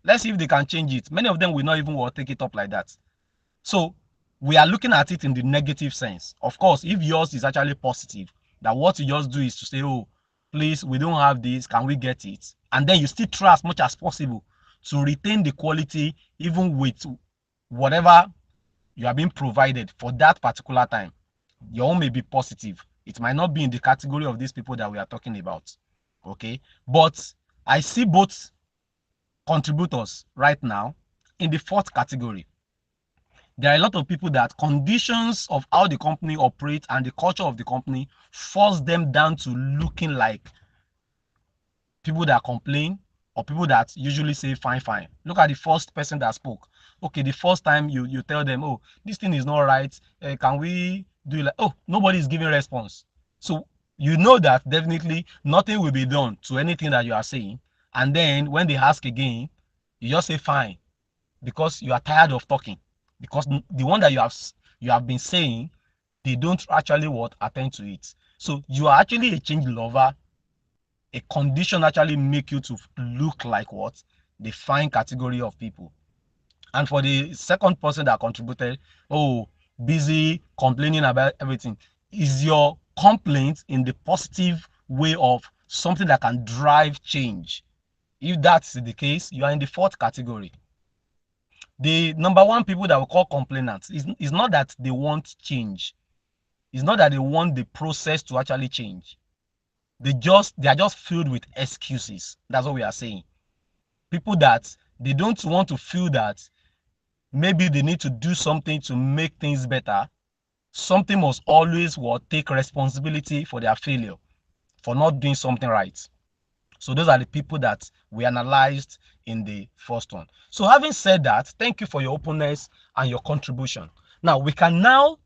Let's see if they can change it. Many of them will not even take it up like that. So we are looking at it in the negative sense. Of course, if yours is actually positive, that what you just do is to say, oh, please, we don't have this, can we get it? And then you still try as much as possible to retain the quality, even with whatever you are being provided for that particular time. Your own may be positive. It might not be in the category of these people that we are talking about. Okay, but I see both contributors right now in the fourth category. There are a lot of people that conditions of how the company operates and the culture of the company force them down to looking like people that complain, or people that usually say fine, fine. Look at the first person that spoke. Okay, the first time you tell them, oh, this thing is not right. Can we do it? Like, oh, nobody is giving response. So you know that definitely nothing will be done to anything that you are saying. And then when they ask again, you just say fine, because you are tired of talking. Because the one that you have been saying, they don't actually attend to it. So you are actually a change lover. A condition actually make you to look like what? The fine category of people. And for the second person that contributed, oh, busy complaining about everything, is your complaint in the positive way of something that can drive change? If that's the case, you are in the fourth category. The number one people that we call complainants is not that they want change. It's not that they want the process to actually change. They are just filled with excuses. That's what we are saying. People that they don't want to feel that maybe they need to do something to make things better. Something must always take responsibility for their failure, for not doing something right. So those are the people that we analyzed in the first one. So having said that, thank you for your openness and your contribution. Now we can now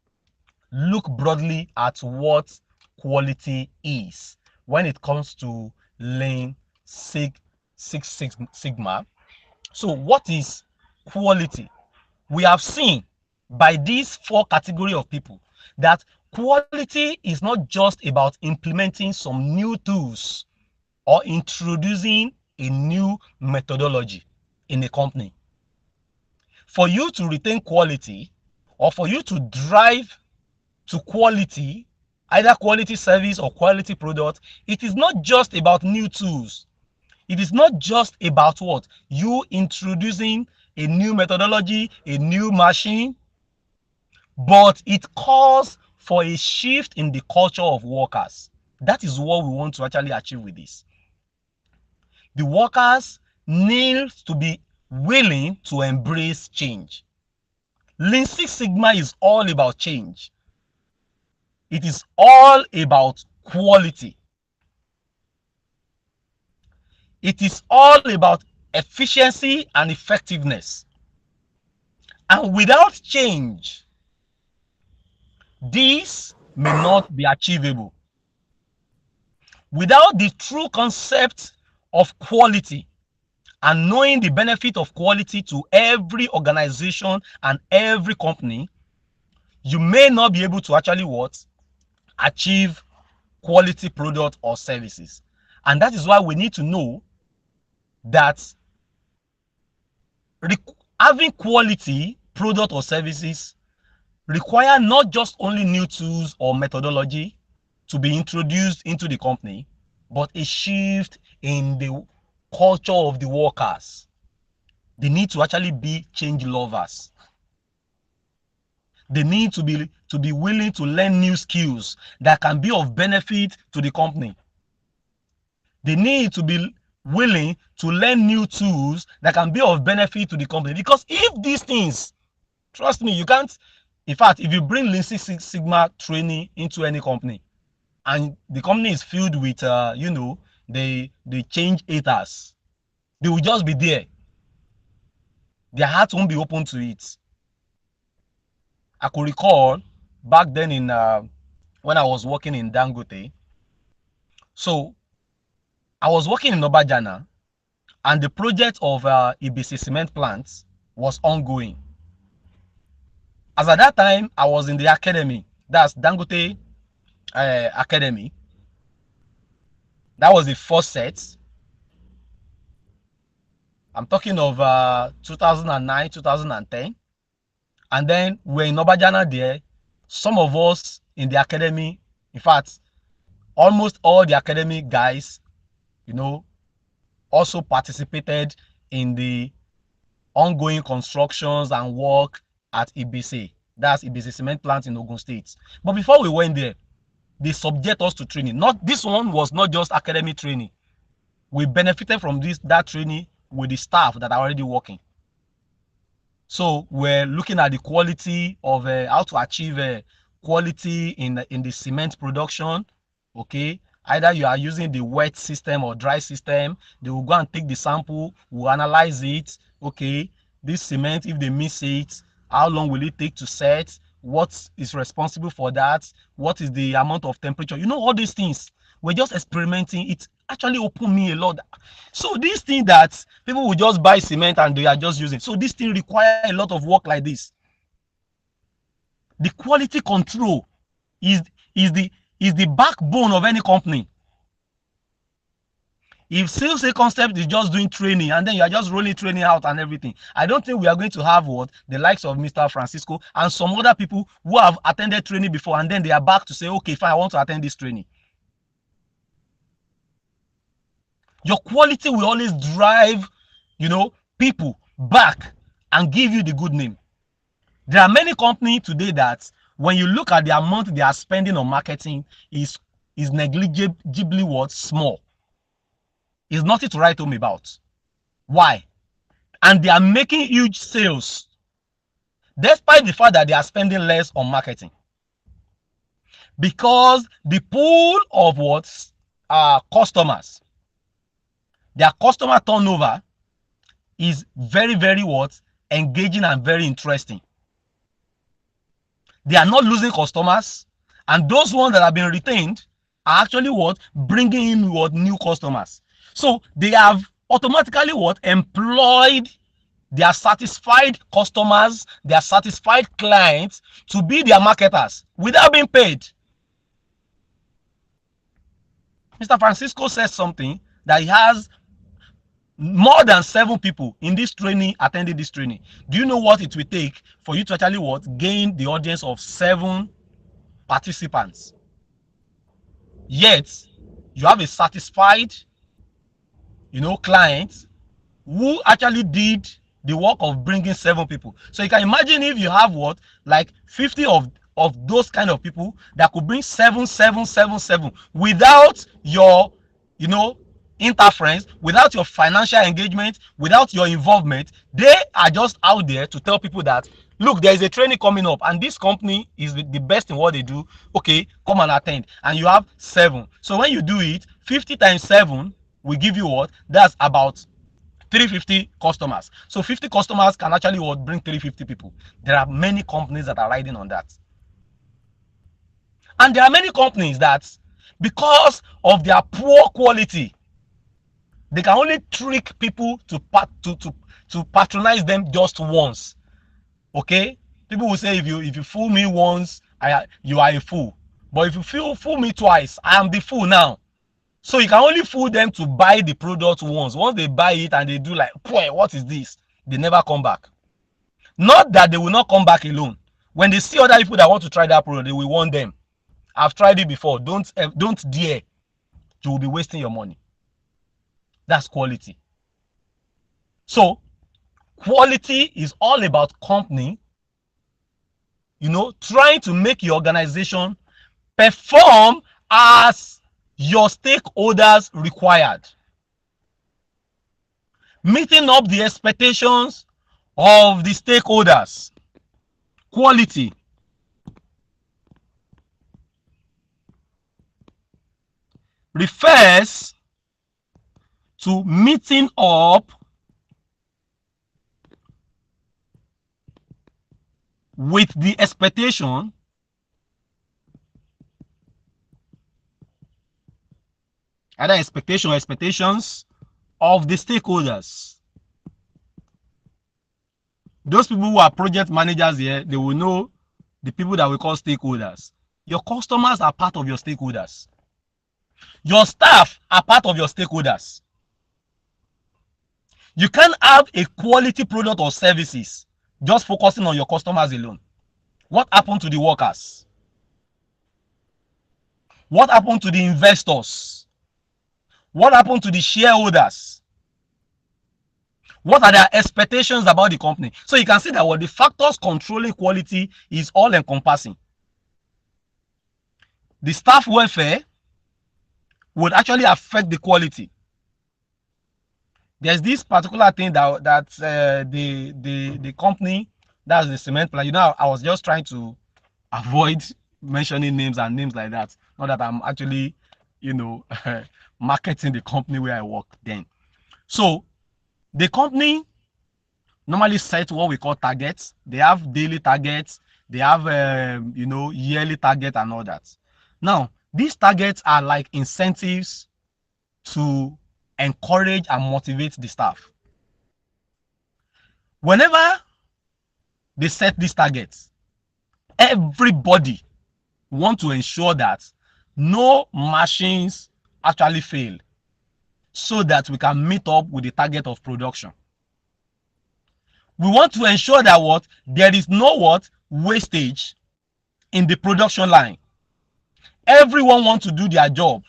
look broadly at what quality is when it comes to Lean Six Sigma. So what is quality? We have seen by these four categories of people that quality is not just about implementing some new tools or introducing a new methodology in a company. For you to retain quality, or for you to drive to quality, either quality service or quality product, it is not just about new tools. It is not just about what? You introducing a new methodology, a new machine, but it calls for a shift in the culture of workers. That is what we want to actually achieve with this. The workers need to be willing to embrace change. Lean Six Sigma is all about change. It is all about quality. It is all about efficiency and effectiveness. And without change, this may not be achievable. Without the true concept of quality and knowing the benefit of quality to every organization and every company, you may not be able to actually achieve quality product or services. And that is why we need to know that having quality product or services require not just only new tools or methodology to be introduced into the company, but a shift in the culture of the workers. They need to actually be change lovers. They need to be willing to learn new skills that can be of benefit to the company. They need to be willing to learn new tools that can be of benefit to the company. Because if these things, trust me, you can't, in fact, if you bring Lean Six Sigma training into any company and the company is filled with, they change haters, they will just be there. Their heart won't be open to it. I could recall back then in when I was working in Dangote. So I was working in Obajana, and the project of EBC cement plants was ongoing. As at that time, I was in the academy. That's Dangote Academy. That was the first set. I'm talking of 2009, 2010. And then we're in Obajana there. Some of us in the academy, in fact, almost all the academy guys, also participated in the ongoing constructions and work at EBC. That's EBC cement plant in Ogun State. But before we went there, they subject us to training. This one was not just academic training. We benefited from that training with the staff that are already working. So we're looking at the quality of how to achieve quality in the cement production. Okay, Either you are using the wet system or dry system. They will go and take the sample, will analyze it. Okay, this cement, if they miss it, how long will it take to set? What is responsible for that? What is the amount of temperature? You know, all these things. We're just experimenting. It actually opened me a lot. So this thing that people will just buy cement and they are just using. So this thing require a lot of work like this. The quality control is the backbone of any company. If sales a concept is just doing training and then you are just rolling training out and everything, I don't think we are going to have what the likes of Mr. Francisco and some other people who have attended training before and then they are back to say, okay, fine, I want to attend this training. Your quality will always drive, you know, people back and give you the good name. There are many companies today that when you look at the amount they are spending on marketing is negligibly what small. It's nothing to write home about. Why? And they are making huge sales despite the fact that they are spending less on marketing. Because the pool of what customers, their customer turnover is very, very what engaging and very interesting. They are not losing customers, and those ones that have been retained are actually what bringing in what new customers. So they have automatically what employed their satisfied customers, their satisfied clients to be their marketers without being paid. Mr. Francisco says something that he has more than 7 people in this training attending this training. Do you know what it will take for you to actually what gain the audience of 7 participants? Yet you have a satisfied, you know, client who actually did the work of bringing 7 people. So you can imagine if you have what like 50 of those kind of people that could bring 7 without your, you know, interference, without your financial engagement, without your involvement. They are just out there to tell people that, look, there is a training coming up and this company is the best in what they do. Okay, come and attend. And you have 7. So when you do it, 50 times 7 will give you what? That's about 350 customers. So 50 customers can actually what bring 350 people. There are many companies that are riding on that. And there are many companies that, because of their poor quality, they can only trick people to patronize them just once. Okay, people will say, if you fool me once, you are a fool. But if you fool me twice, I am the fool now. So you can only fool them to buy the product once. Once they buy it and they do like, boy, what is this? They never come back. Not that they will not come back alone. When they see other people that want to try that product, they will warn them. I've tried it before. Don't dare. You will be wasting your money. That's quality. So quality is all about company, you know, trying to make your organization perform as your stakeholders required. Meeting up the expectations of the stakeholders. Quality. Refers to meeting up with the expectation expectations of the stakeholders. Those people who are project managers here, they will know the people that we call stakeholders. Your customers are part of your stakeholders. Your staff are part of your stakeholders. You can't have a quality product or services just focusing on your customers alone. What happened to the workers? What happened to the investors? What happened to the shareholders? What are their expectations about the company? So you can see that what the factors controlling quality is all encompassing. The staff welfare would actually affect the quality. There's this particular thing that the company, that's the cement plant. You know, I was just trying to avoid mentioning names and names like that. Not that I'm actually marketing the company where I work then. So the company normally set what we call targets. They have daily targets, they have yearly target and all that. Now, these targets are like incentives to encourage and motivate the staff. Whenever they set these targets, everybody want to ensure that no machines actually fail, so that we can meet up with the target of production. We want to ensure that there is no wastage in the production line. Everyone wants to do their job.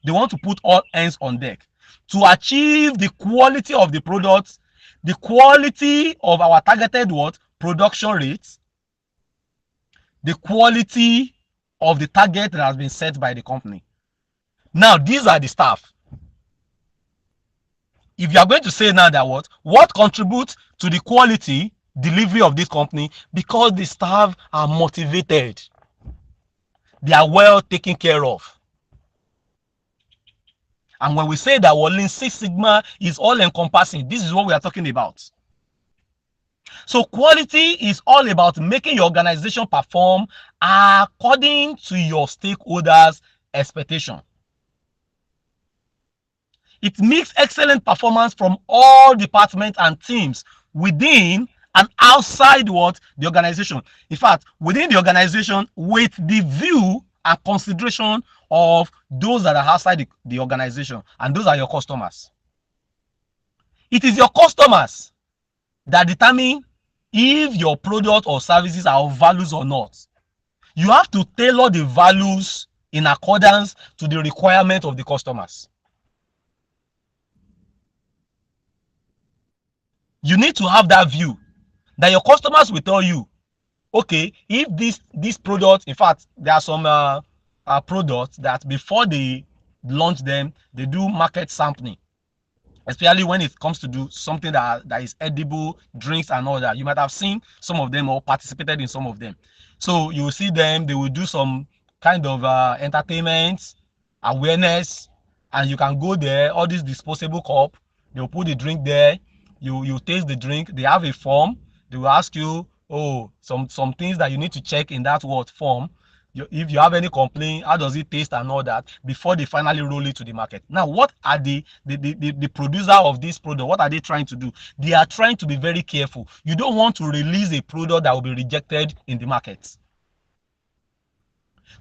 They want to put all hands on deck to achieve the quality of the products, the quality of our targeted production rates, the quality of the target that has been set by the company. Now, these are the staff. If you are going to say now that what contributes to the quality delivery of this company, because the staff are motivated, they are well taken care of. And when we say that Lean Six Sigma is all encompassing, this is what we are talking about. So quality is all about making your organization perform according to your stakeholders' expectation. It makes excellent performance from all departments and teams within and outside the organization. In fact, within the organization, with the view and consideration of those that are outside the organization, and those are your customers. It is your customers that determine if your product or services are of values or not. You have to tailor the values in accordance to the requirement of the customers. You need to have that view that your customers will tell you, okay, if this product, in fact, there are some products that before they launch them, they do market sampling, especially when it comes to do something that is edible, drinks and all that. You might have seen some of them or participated in some of them. So you will see them, they will do some kind of entertainment, awareness, and you can go there, all these disposable cup, they'll put the drink there, you taste the drink, they have a form, they will ask you, some things that you need to check in that form. If you have any complaint, how does it taste and all that, before they finally roll it to the market. Now, what are the producer of this product, what are they trying to do? They are trying to be very careful. You don't want to release a product that will be rejected in the market.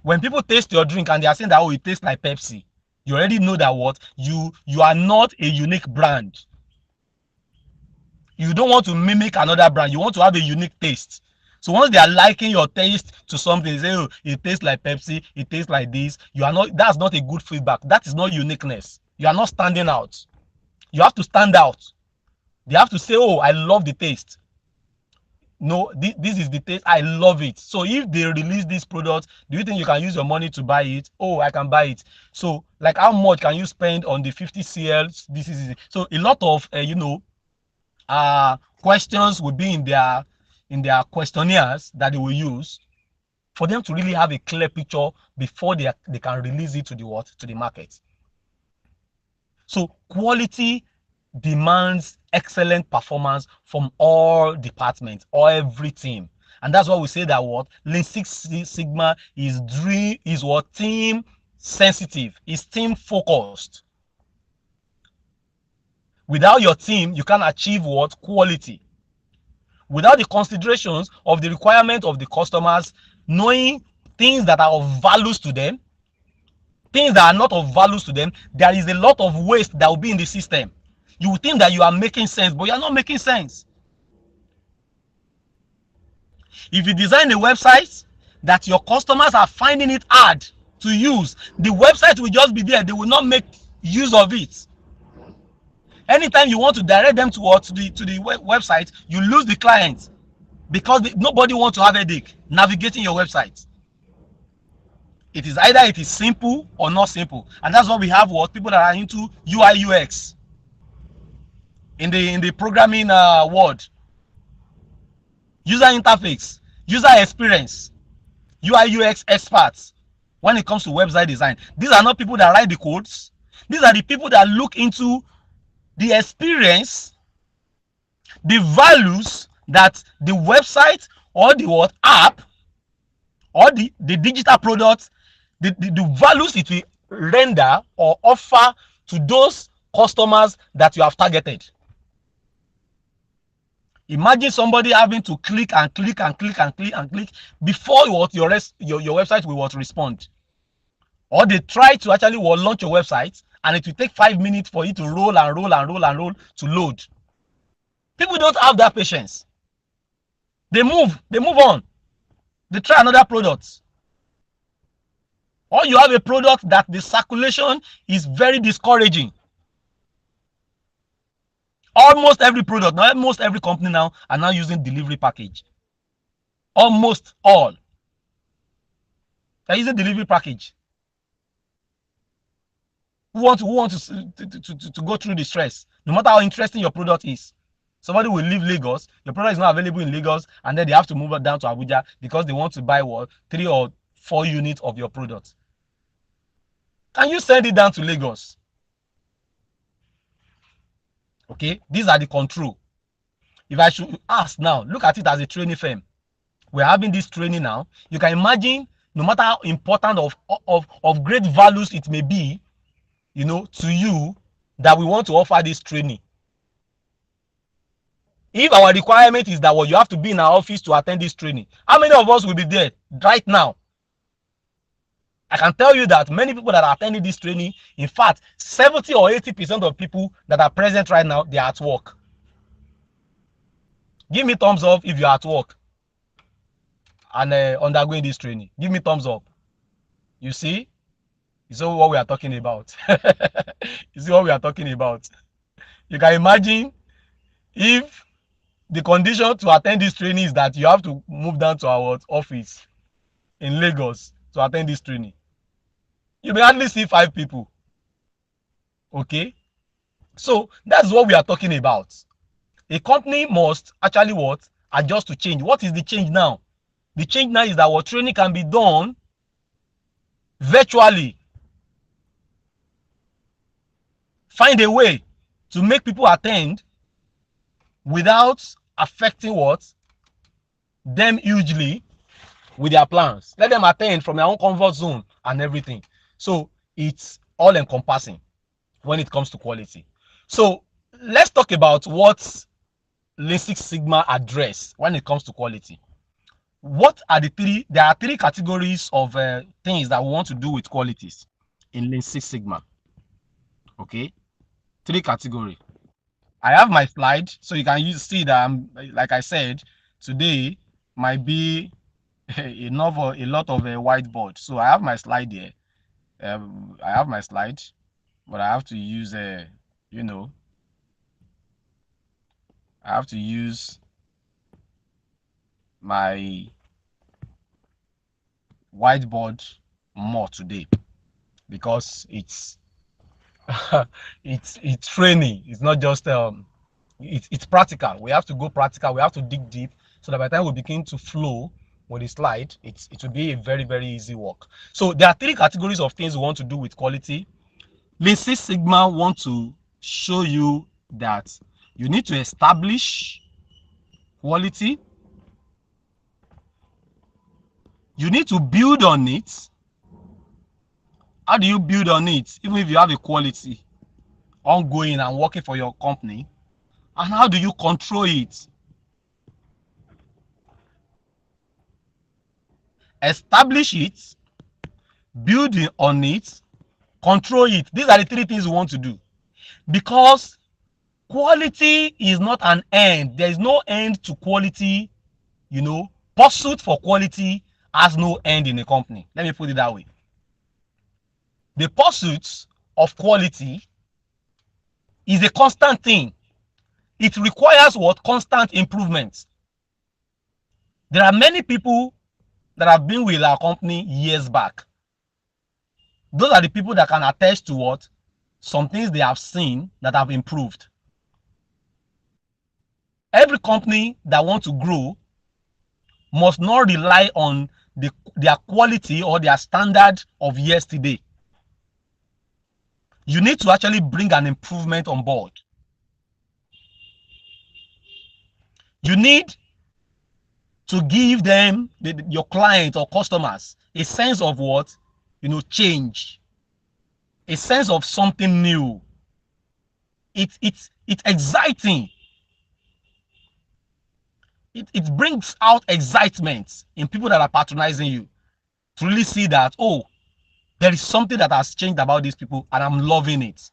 When people taste your drink and they are saying that, it tastes like Pepsi, you already know that you are not a unique brand. You don't want to mimic another brand. You want to have a unique taste. So once they are liking your taste to something, they say, it tastes like Pepsi, it tastes like this. That's not a good feedback. That is not uniqueness. You are not standing out. You have to stand out. They have to say, I love the taste. No, this is the taste. I love it. So if they release this product, do you think you can use your money to buy it? I can buy it. So like, how much can you spend on the 50 cl? This is it. So a lot of, questions will be in their questionnaires that they will use for them to really have a clear picture before they can release it to the market. So quality demands excellent performance from all departments or every team, and that's why we say that Lean Six Sigma is team sensitive, is team focused. Without your team, you can't achieve quality. Without the considerations of the requirement of the customers, knowing things that are of values to them, things that are not of values to them, there is a lot of waste that will be in the system. You will think that you are making sense, but you are not making sense. If you design a website that your customers are finding it hard to use, the website will just be there. They will not make use of it. Anytime you want to direct them to the website, you lose the client, because nobody wants to have a headache navigating your website. It is either it is simple or not simple, and that's what we have. People that are into UI UX in the programming world, user interface, user experience, UI UX experts. when it comes to website design. These are not people that write the codes. These are the people that look into the experience, the values that the website or the what app or the digital product, the values it will render or offer to those customers that you have targeted. Imagine somebody having to click and click and click and click and click before your website will respond. Or they try to actually launch your website and it will take 5 minutes for it to roll and roll and roll and roll to load. People don't have that patience. They move on. They try another product. Or you have a product that the circulation is very discouraging. Almost every product, now almost every company now are now using delivery package. Almost all. They're using delivery package. Who want to go through the stress? No matter how interesting your product is. Somebody will leave Lagos, your product is not available in Lagos, and then they have to move it down to Abuja because they want to buy 3 or 4 units of your product. Can you send it down to Lagos? Okay, these are the control. If I should ask now, look at it as a training firm. We're having this training now. You can imagine, no matter how important of great values it may be, to you, that we want to offer this training. If our requirement is that you have to be in our office to attend this training, how many of us will be there right now? I can tell you that many people that are attending this training, in fact, 70 or 80% of people that are present right now, they are at work. Give me thumbs up if you're at work and undergoing this training. Give me thumbs up. You see? You see what we are talking about. You see what we are talking about. You can imagine if the condition to attend this training is that you have to move down to our office in Lagos to attend this training. You may hardly see 5 people. Okay? So that's what we are talking about. A company must actually adjust to change. What is the change now? The change now is that our training can be done virtually. Find a way to make people attend without affecting them hugely with their plans. Let them attend from their own comfort zone and everything. So it's all encompassing when it comes to quality. So let's talk about what leanSixSigma address when it comes to quality. What are the 3? There are 3 categories of things that we want to do with qualities in leanSixSigma. Okay, 3 categories. I have my slide, so you can see that like I said, today might be a lot of a whiteboard. So I have my slide here. I have my slide, but I have to use I have to use my whiteboard more today because it's it's training. It's not just it's practical. We have to go practical. We have to dig deep so that by the time we begin to flow with the slide, it will be a very, very easy work. So there are 3 categories of things we want to do with quality. leanSixSigma want to show you that you need to establish quality. You need to build on it. How do you build on it, even if you have a quality ongoing and working for your company? And how do you control it? Establish it, build on it, control it. These are the 3 things we want to do. Because quality is not an end. There is no end to quality. Pursuit for quality has no end in a company. Let me put it that way. The pursuit of quality is a constant thing. It requires constant improvement. There are many people that have been with our company years back. Those are the people that can attest to some things they have seen that have improved. Every company that wants to grow must not rely on their quality or their standard of yesterday. You need to actually bring an improvement on board. You need to give them, your clients or customers, a sense of what? Change. A sense of something new. It's exciting. It brings out excitement in people that are patronizing you to really see that, oh, there is something that has changed about these people and I'm loving it.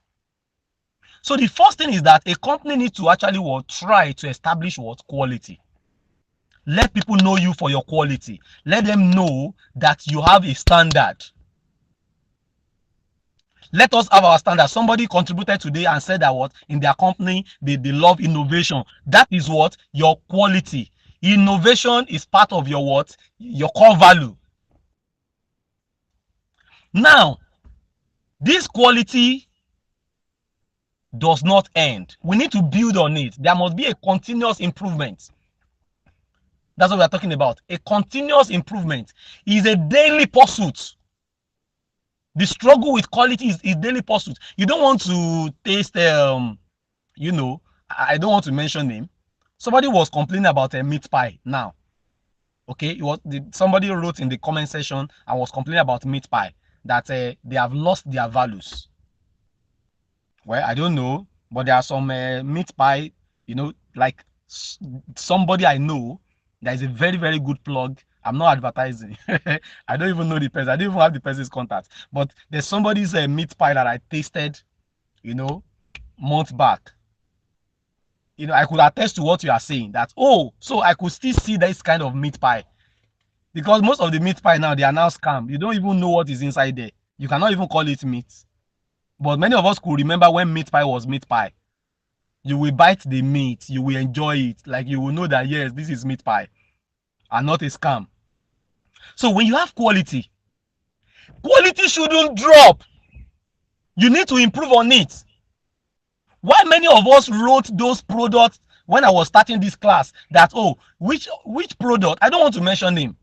So the first thing is that a company needs to actually try to establish quality. Let people know you for your quality. Let them know that you have a standard. Let us have our standard. Somebody contributed today and said that in their company they love innovation. That is your quality. Innovation is part of your your core value. Now, this quality does not end. We need to build on it. There must be a continuous improvement. That's what we are talking about. A continuous improvement is a daily pursuit. The struggle with quality is daily pursuit. You don't want to taste, I don't want to mention name. Somebody was complaining about a meat pie now. Okay, somebody wrote in the comment section and was complaining about meat pie that they have lost their values. Well, I don't know, but there are some meat pie, like somebody I know that is a very, very good plug. I'm not advertising. I don't even know the person. I don't even have the person's contact. But there's somebody's meat pie that I tasted, months back. I could attest to what you are saying. That, so I could still see this kind of meat pie. Because most of the meat pie now, they are now scam. You don't even know what is inside there. You cannot even call it meat. But many of us could remember when meat pie was meat pie. You will bite the meat. You will enjoy it. Like you will know that, yes, this is meat pie and not a scam. So when you have quality shouldn't drop. You need to improve on it. Why many of us wrote those products when I was starting this class that, which product? I don't want to mention name.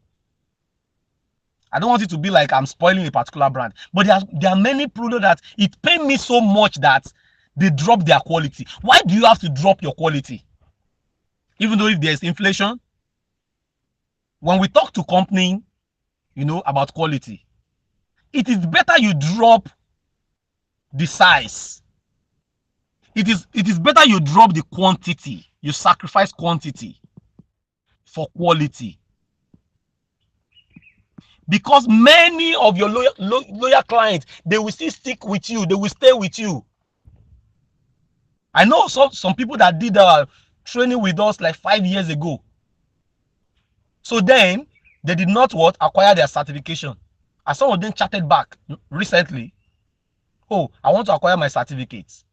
I don't want it to be like I'm spoiling a particular brand. But there are many products that it pains me so much that they drop their quality. Why do you have to drop your quality? Even though if there's inflation, when we talk to company, about quality, it is better you drop the size. It is better you drop the quantity. You sacrifice quantity for quality. Because many of your loyal clients, they will still stick with you. They will stay with you. I know some people that did training with us like 5 years ago. So then they did not acquire their certification. And some of them chatted back recently. I want to acquire my certificates.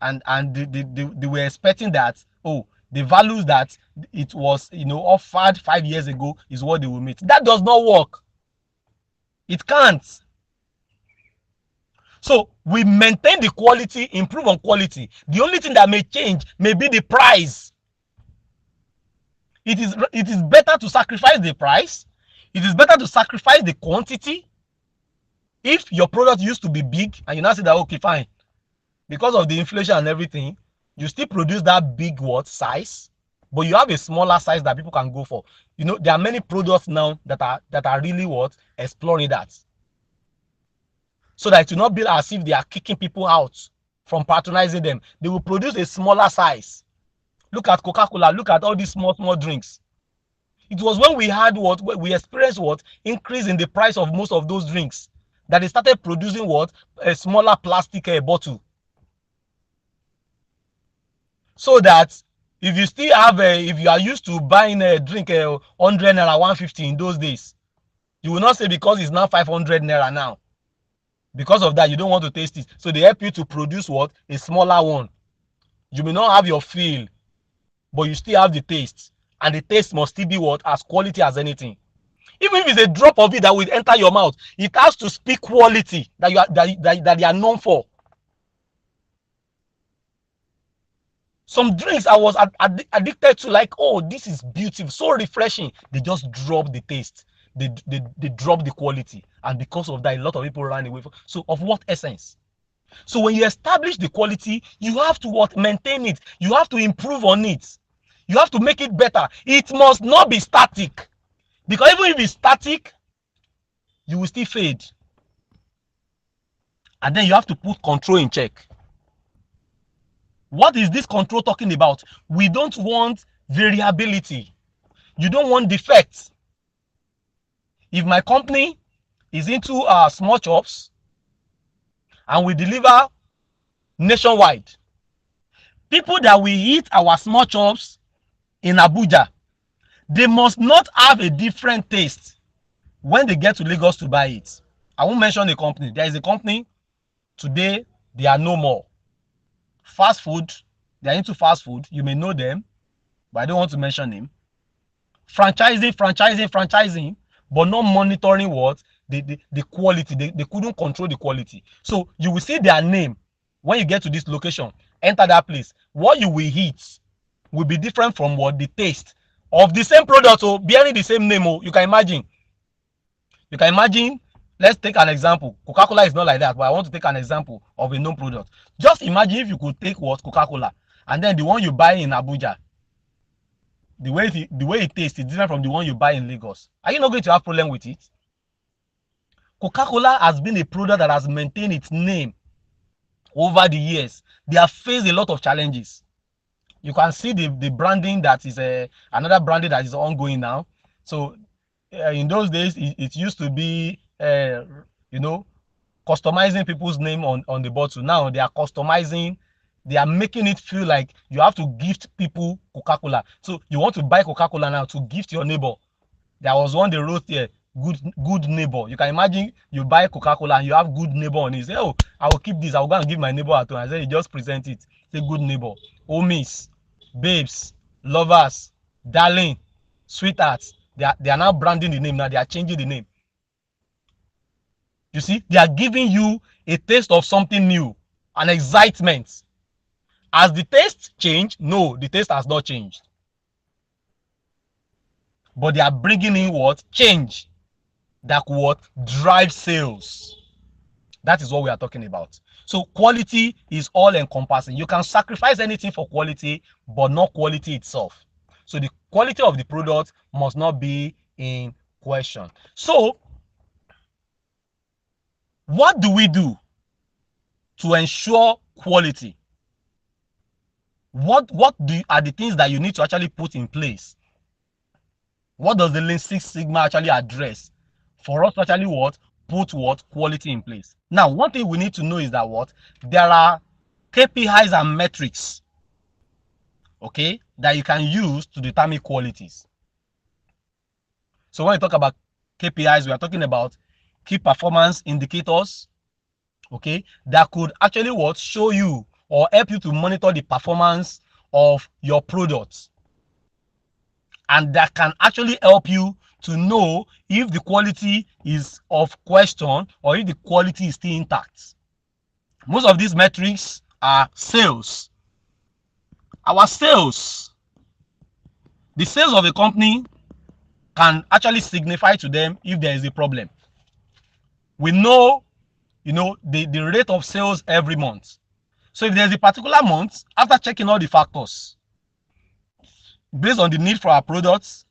And they were expecting that, the values that it was, offered 5 years ago is what they will meet. That does not work. It can't. So we maintain the quality, improve on quality. The only thing that may change may be the price. It is better to sacrifice the price. It is better to sacrifice the quantity. If your product used to be big and you now say that, okay, fine, because of the inflation and everything, you still produce that big size, but you have a smaller size that people can go for. There are many products now that are really exploring that. So that it will not be as if they are kicking people out from patronizing them. They will produce a smaller size. Look at Coca-Cola, look at all these small drinks. It was when we had we experienced increase in the price of most of those drinks that they started producing a smaller plastic bottle. So that if you still have if you are used to buying a drink 100 naira 150 in those days, you will not say because it's now 500 naira now. Because of that, you don't want to taste it. So they help you to produce a smaller one. You may not have your feel, but you still have the taste. And the taste must still be as quality as anything. Even if it's a drop of it that will enter your mouth, it has to speak quality that you are known for. Some drinks I was addicted to, like, this is beautiful, so refreshing. They just drop the taste they drop the quality, and because of that, a lot of people ran away from. So of what essence? So when you establish the quality, you have to what? Maintain it. You have to improve on it. You have to make it better. It must not be static, because even if it's static, you will still fade. And then you have to put control in check. What is this control talking about? We don't want variability. You don't want defects. If my company is into small chops and we deliver nationwide, people that will eat our small chops in Abuja, they must not have a different taste when they get to Lagos to buy it. I won't mention the company. There is a company today, they are no more. Fast food, they are into fast food. You may know them, but I don't want to mention them. Franchising, but not monitoring what? The quality. They couldn't control the quality. So you will see their name when you get to this location. Enter that place. What you will eat will be different from what the taste of the same product, or bearing the same name. You can imagine. You can imagine. Let's take an example. Coca-Cola is not like that, but I want to take an example of a known product. Just imagine if you could take what? Coca-Cola, and then the one you buy in Abuja, the way it tastes is different from the one you buy in Lagos. Are you not going to have problem with it? Coca-Cola has been a product that has maintained its name over the years. They have faced a lot of challenges. You can see the branding that is another branding that is ongoing now. So in those days, it used to be customizing people's name on the bottle. Now they are customizing. They are making it feel like you have to gift people Coca-Cola. So you want to buy Coca-Cola now to gift your neighbor. There was one they wrote here, good neighbor. You can imagine you buy Coca-Cola and you have good neighbor on it. You say, oh, I will keep this. I will go and give my neighbor at home. I say, you just present it. Say good neighbor. Homies, babes, lovers, darling, sweethearts. They are now branding the name. Now they are changing the name. You see, they are giving you a taste of something new, an excitement. Has the taste changed? No, the taste has not changed. But they are bringing in what? Change. That what? Drive sales. That is what we are talking about. So quality is all encompassing. You can sacrifice anything for quality, but not quality itself. So the quality of the product must not be in question. So what do we do to ensure quality? What are the things that you need to actually put in place? What does the leanSixSigma actually address for us to actually what? Put what? Quality in place. Now, one thing we need to know is that what? There are KPIs and metrics, okay, that you can use to determine qualities. So when we talk about KPIs, we are talking about key performance indicators, okay, that could actually what? Show you or help you to monitor the performance of your products. And that can actually help you to know if the quality is of question or if the quality is still intact. Most of these metrics are sales. Our sales, the sales of a company can actually signify to them if there is a problem. We know, the rate of sales every month. So if there's a particular month, after checking all the factors, based on the need for our products,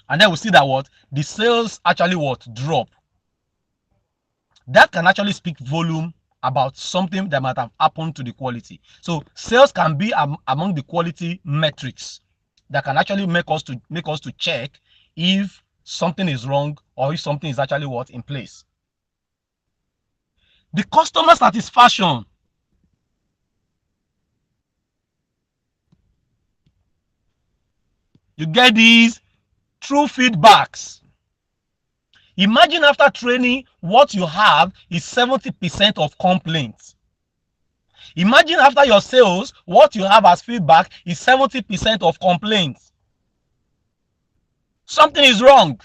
and then we see that what? The sales actually what? Drop. That can actually speak volume about something that might have happened to the quality. So sales can be among the quality metrics that can actually make us to check if something is wrong or if something is actually what? In place. The customer satisfaction. You get these through feedbacks. Imagine after training, what you have is 70% of complaints. Imagine after your sales, what you have as feedback is 70% of complaints. Something is wrong.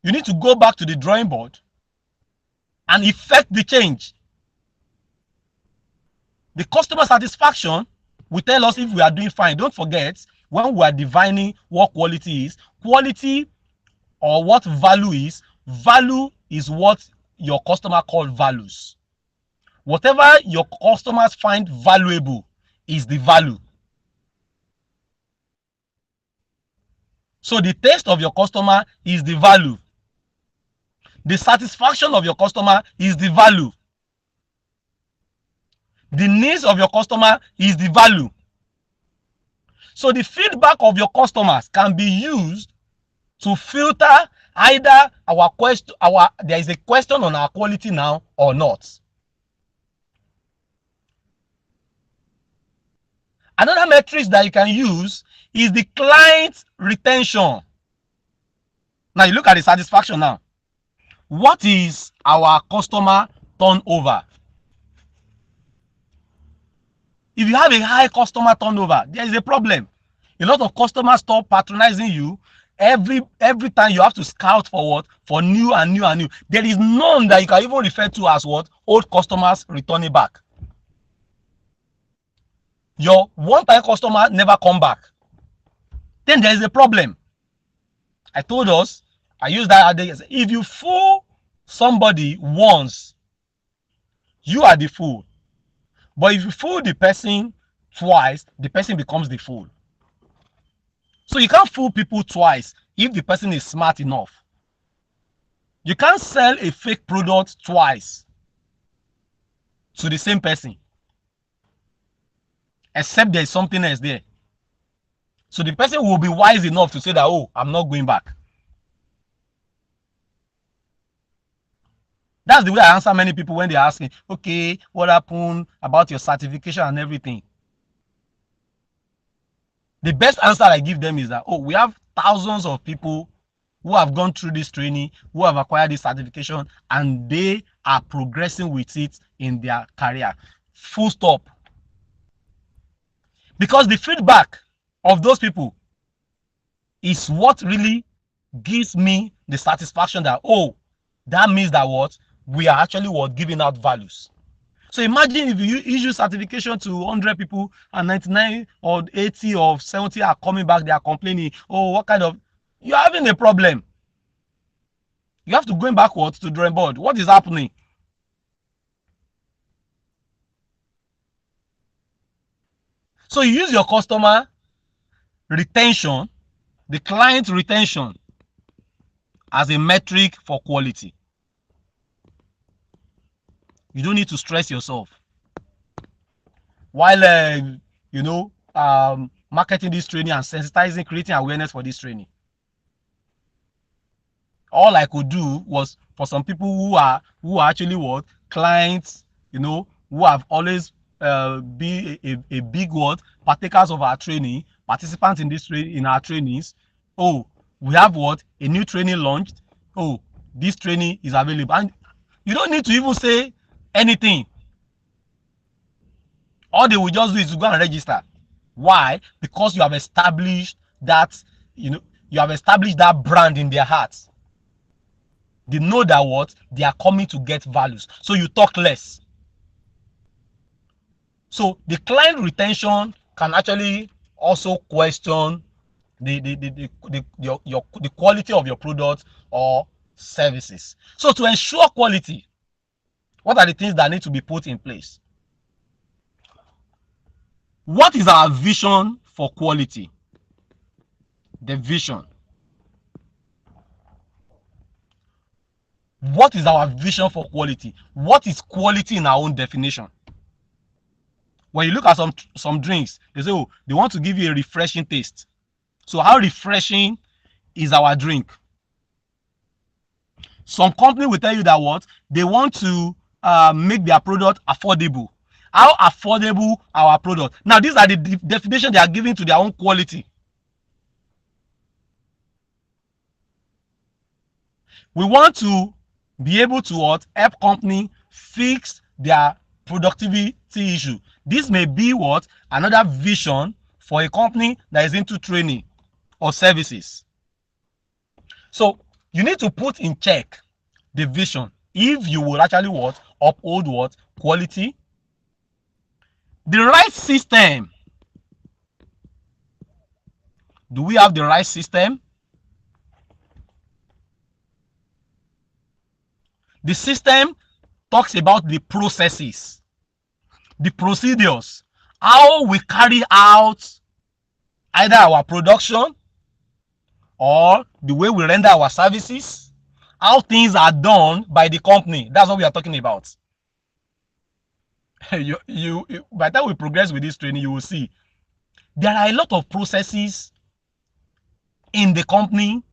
You need to go back to the drawing board and effect the change. The customer satisfaction will tell us if we are doing fine. Don't forget, when we are defining what quality is, quality or what value is. Value is what your customer call values. Whatever your customers find valuable is the value. So the taste of your customer is the value. The satisfaction of your customer is the value. The needs of your customer is the value. So the feedback of your customers can be used to filter either there is a question on our quality now or not. Another metric that you can use is the client retention. Now you look at the satisfaction now. What is our customer turnover? If you have a high customer turnover, there is a problem. A lot of customers stop patronizing you. Every time you have to scout for what? For new and new and new. There is none that you can even refer to as what? Old customers returning back. Your one-time customer never come back. Then there is a problem. I told us, I used that idea. If you fool somebody once, you are the fool. But if you fool the person twice, the person becomes the fool. So you can't fool people twice if the person is smart enough. You can't sell a fake product twice to the same person, except there is something else there. So the person will be wise enough to say that, oh, I'm not going back. That's the way I answer many people when they're asking, okay, what happened about your certification and everything? The best answer I give them is that, oh, we have thousands of people who have gone through this training, who have acquired this certification, and they are progressing with it in their career. Full stop. Because the feedback of those people is what really gives me the satisfaction that, oh, that means that what? We are actually what? Giving out values. So imagine if you issue certification to 100 people and 99 or 80 or 70 are coming back, they are complaining, oh, what kind of, you're having a problem. You have to go backwards to drawing board. What is happening? So you use your customer retention, the client retention, as a metric for quality. You don't need to stress yourself. While, marketing this training and sensitizing, creating awareness for this training, all I could do was for some people who are actually what? Clients, who have always be a big word, partakers of our training, participants in this in our trainings. Oh, we have what? A new training launched. Oh, this training is available. And you don't need to even say anything. All they will just do is to go and register. Why? Because you have established that, you have established that brand in their hearts. They know that what? They are coming to get values. So you talk less. So the client retention can actually also question the quality of your product or services. So to ensure quality, what are the things that need to be put in place? What is our vision for quality? The vision. What is our vision for quality? What is quality in our own definition? When you look at some drinks, they say, oh, they want to give you a refreshing taste. So how refreshing is our drink? Some company will tell you that what? They want to make their product affordable. How affordable our product? Now, these are the definition they are giving to their own quality. We want to be able to what? Help company fix their productivity issue. This may be what? Another vision for a company that is into training or services. So you need to put in check the vision if you will actually what? Uphold what? Quality. The right system. Do we have the right system? The system talks about the processes, the procedures, how we carry out either our production or the way we render our services, how things are done by the company. That's what we are talking about. By the time we progress with this training, you will see there are a lot of processes in the company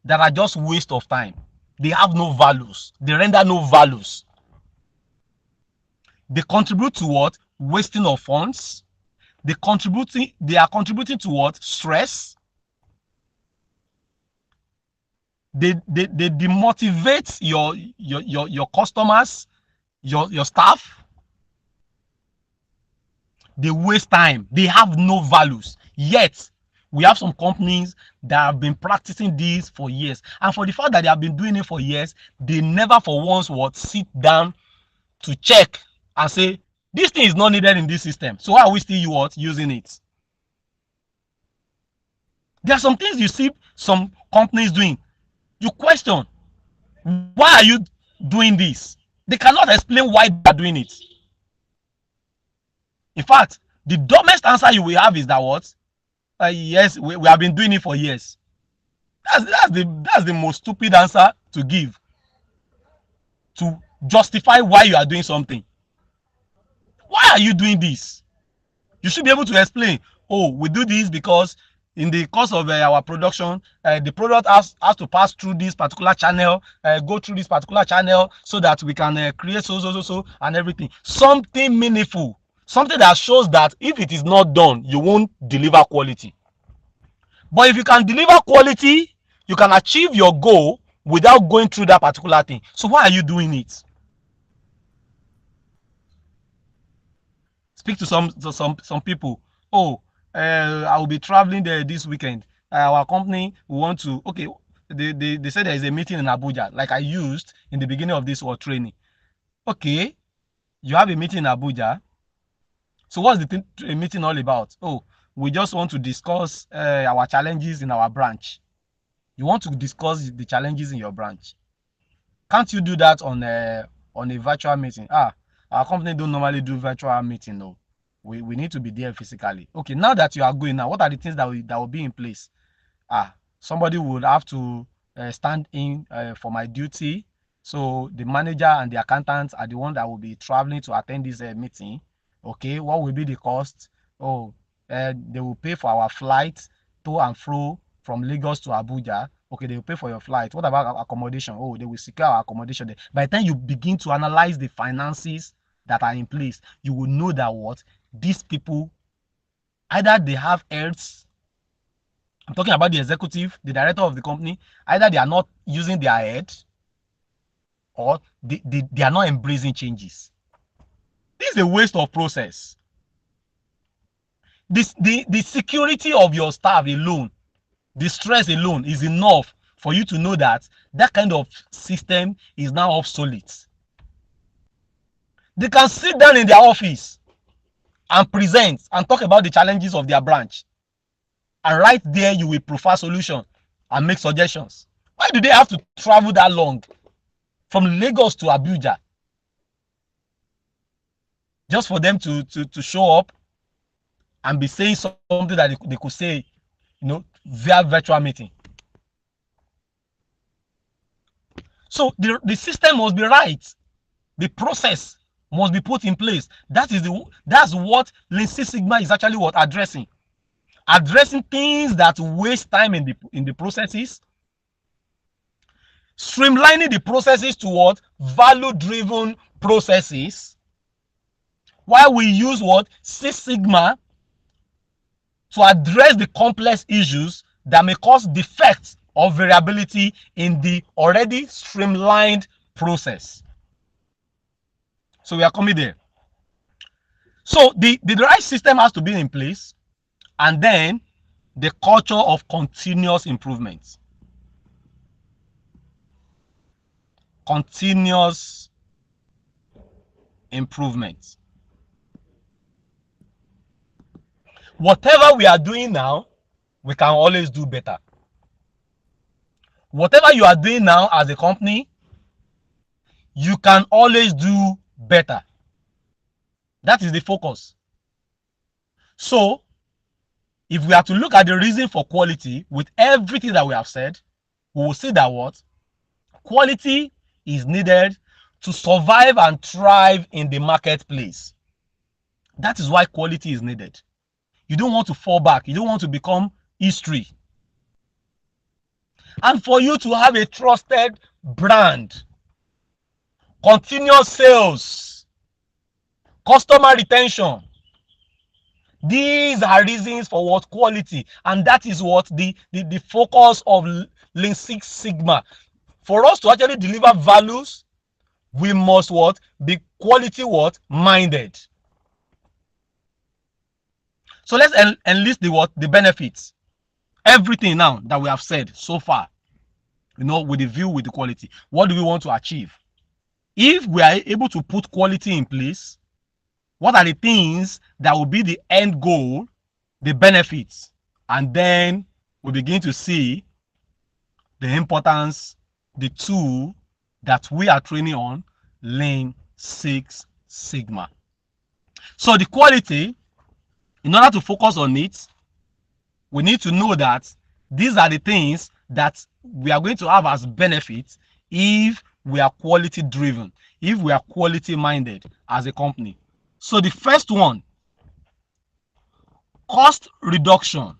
that are just waste of time. They have no values. They render no values. They contribute to what? Wasting of funds. They are contributing to what? Stress. They demotivate your customers, your staff. They waste time. They have no values. Yet we have some companies that have been practicing this for years, and for the fact that they have been doing it for years, they never for once would sit down to check and say this thing is not needed in this system, so why are we still using it? There are some things you see some companies doing. You question, why are you doing this? They cannot explain why they are doing it. In fact, the dumbest answer you will have is that what? Yes, we have been doing it for years. That's the most stupid answer to give to justify why you are doing something. Why are you doing this? You should be able to explain. Oh, we do this because in the course of our production, the product has to pass through this particular channel, go through this particular channel, so that we can create so and everything. Something meaningful, something that shows that if it is not done, you won't deliver quality. But if you can deliver quality, you can achieve your goal without going through that particular thing. So why are you doing it? Speak to some people. Oh, I will be traveling there this weekend. Our company, we want to, okay, they said there is a meeting in Abuja, like I used in the beginning of this training. Okay, you have a meeting in Abuja. So what's the meeting all about? Oh, we just want to discuss our challenges in our branch. You want to discuss the challenges in your branch. Can't you do that on a virtual meeting? Our company don't normally do virtual meeting. No, we need to be there physically. Okay, now that you are going now, what are the things that will be in place? Somebody would have to stand in for my duty. So the manager and the accountants are the one that will be traveling to attend this meeting. Okay, what will be the cost? Oh, they will pay for our flight to and fro from Lagos to Abuja. Okay, they will pay for your flight. What about accommodation? Oh, they will secure our accommodation there. By the time you begin to analyze the finances that are in place, you will know that what these people, either they have heads. I'm talking about the executive, the director of the company. Either they are not using their head, or they are not embracing changes. This is a waste of process. The security of your staff alone, the stress alone is enough for you to know that that kind of system is now obsolete. They can sit down in their office and present and talk about the challenges of their branch. And right there, you will prefer solution and make suggestions. Why do they have to travel that long from Lagos to Abuja? Just for them to show up and be saying something that they could say, via virtual meeting. So the system must be right. The process must be put in place. That's what leanSixSigma is actually addressing. Addressing things that waste time in the processes, streamlining the processes toward value-driven processes, while we use Six Sigma to address the complex issues that may cause defects or variability in the already streamlined process. So we are coming there. So the right system has to be in place, and then the culture of continuous improvement. Continuous improvement. Whatever we are doing now, we can always do better. Whatever you are doing now as a company, you can always do better. That is the focus. So if we are to look at the reason for quality with everything that we have said, we will see that what? Quality is needed to survive and thrive in the marketplace. That is why quality is needed. You don't want to fall back. You don't want to become history. And for you to have a trusted brand, continuous sales, customer retention, these are reasons for what? Quality. And that is what the focus of leanSixSigma. For us to actually deliver values, we must what? Be quality what? Minded. So let's enlist the what? The benefits. Everything now that we have said so far, with the view, with the quality. What do we want to achieve? If we are able to put quality in place, what are the things that will be the end goal, the benefits? And then we begin to see the importance, the tool that we are training on, Lean Six Sigma. So the quality, in order to focus on it, we need to know that these are the things that we are going to have as benefits if we are quality driven, if we are quality minded as a company. So the first one, cost reduction.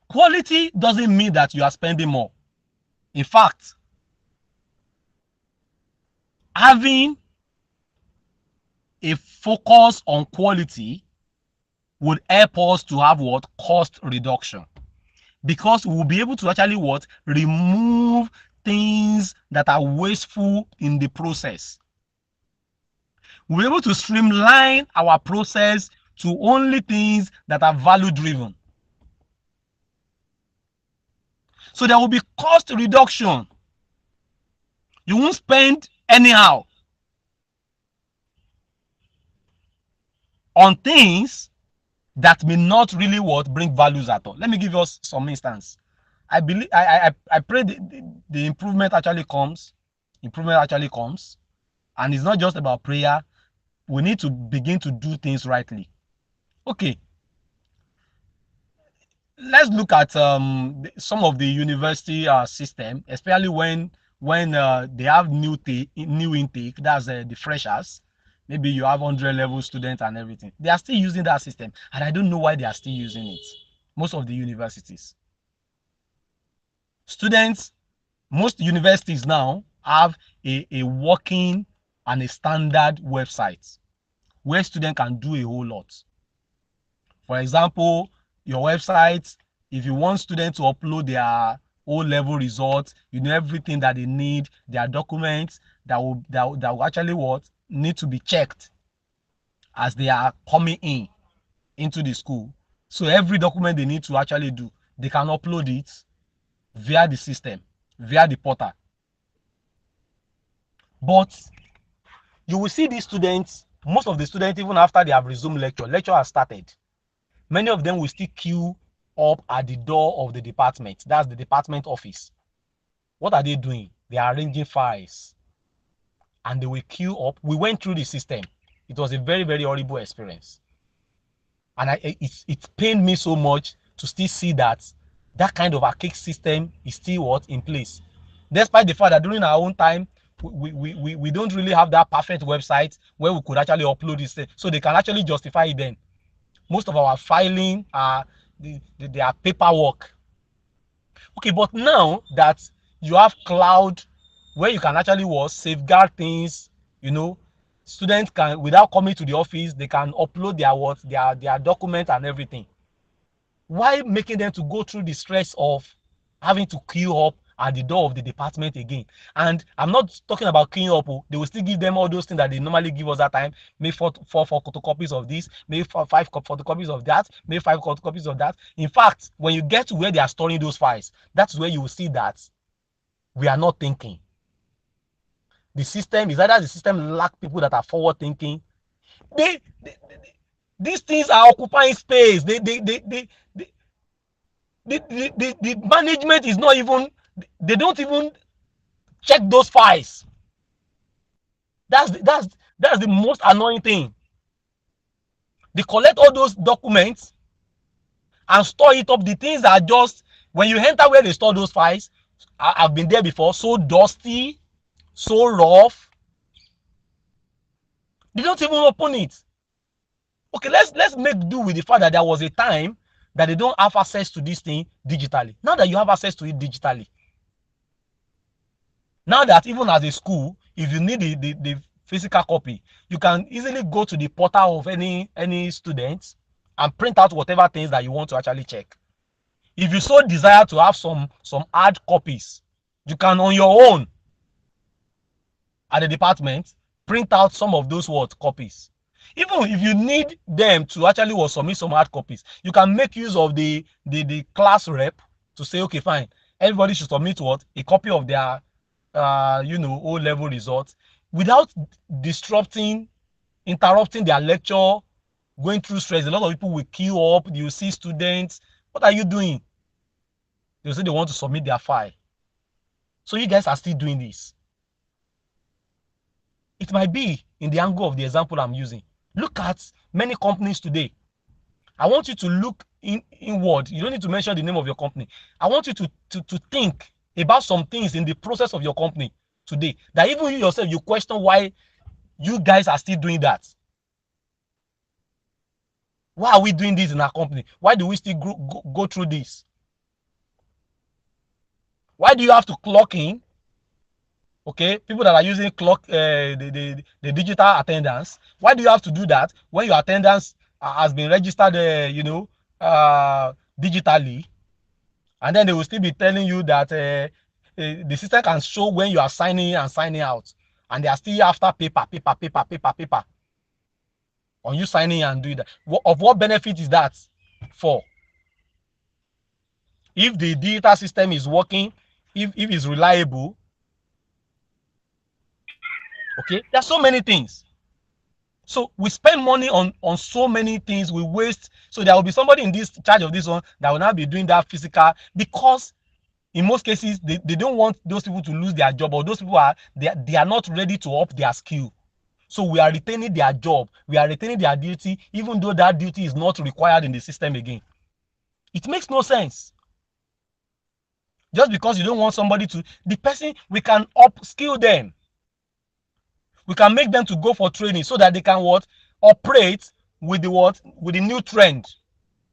Quality doesn't mean that you are spending more. In fact, having a focus on quality would help us to have what? Cost reduction. Because we will be able to actually what? Remove things that are wasteful in the process. We'll be able to streamline our process to only things that are value driven. So there will be cost reduction. You won't spend anyhow on things that may not really what? Bring values at all. Let me give us some instance. I believe I pray the improvement actually comes. Improvement actually comes. And it's not just about prayer. We need to begin to do things rightly. Okay. Let's look at some of the university system, especially when they have new intake. That's the freshers. Maybe you have 100 level students and everything. They are still using that system, and I don't know why they are still using it. Most of the universities, most universities now have a working and a standard website where students can do a whole lot. For example, your website, if you want students to upload their O-level results, you know everything that they need, their documents that will actually what? Need to be checked as they are coming into the school. So every document they need to actually do, they can upload it via the system, via the portal. But you will see these students, most of the students, even after they have resumed lecture has started, many of them will still queue up at the door of the department. That's the department office. What are they doing? They are arranging files. And they will queue up. We went through the system. It was a very, very horrible experience. And it pained me so much to still see that kind of archaic system is still what? In place. Despite the fact that during our own time, we don't really have that perfect website where we could actually upload this thing. So they can actually justify it then. Most of our filing they are paperwork. Okay, but now that you have cloud where you can actually safeguard things, students can, without coming to the office, they can upload their documents and everything. Why making them to go through the stress of having to queue up at the door of the department again? And I'm not talking about queuing up. They will still give them all those things that they normally give us that time. Maybe four photocopies of this, maybe 5 photocopies of that, maybe 5 photocopies of that. In fact, when you get to where they are storing those files, that's where you will see that we are not thinking. The system is either the system lack people that are forward thinking. These things are occupying space. The management is not even, they don't even check those files. That's the most annoying thing. They collect all those documents and store it up. The things are just, when you enter where they store those files, I've been there before, so dusty, so rough. They don't even open it. Okay, let's make do with the fact that there was a time that they don't have access to this thing digitally. Now that you have access to it digitally, now that even as a school, if you need the physical copy, you can easily go to the portal of any student and print out whatever things that you want to actually check. If you so desire to have some hard copies, you can on your own at the department print out some of those copies. Even if you need them to actually submit some hard copies, you can make use of the class rep to say, okay, fine, everybody should submit a copy of their O-level results without interrupting their lecture, going through stress. A lot of people will queue up. You see students, what are you doing? They'll say they want to submit their file. So you guys are still doing this. It might be in the angle of the example I'm using. Look at many companies today. I want you to look inward. You don't need to mention the name of your company. I want you to think about some things in the process of your company today that even you yourself, you question why you guys are still doing that. Why are we doing this in our company? Why do we still go through this? Why do you have to clock in? Okay, people that are using the digital attendance, why do you have to do that when your attendance has been registered digitally, and then they will still be telling you that the system can show when you are signing in and signing out, and they are still after paper on you signing in and doing that. Of what benefit is that for? If the digital system is working, if it's reliable, okay, there's so many things. So we spend money on so many things, we waste. So there will be somebody in this charge of this one that will now be doing that physical, because in most cases they don't want those people to lose their job, or those people they are not ready to up their skill. So we are retaining their job, we are retaining their duty, even though that duty is not required in the system again. It makes no sense. Just because you don't want somebody to, the person, we can upskill them. We can make them to go for training so that they can operate with the new trend.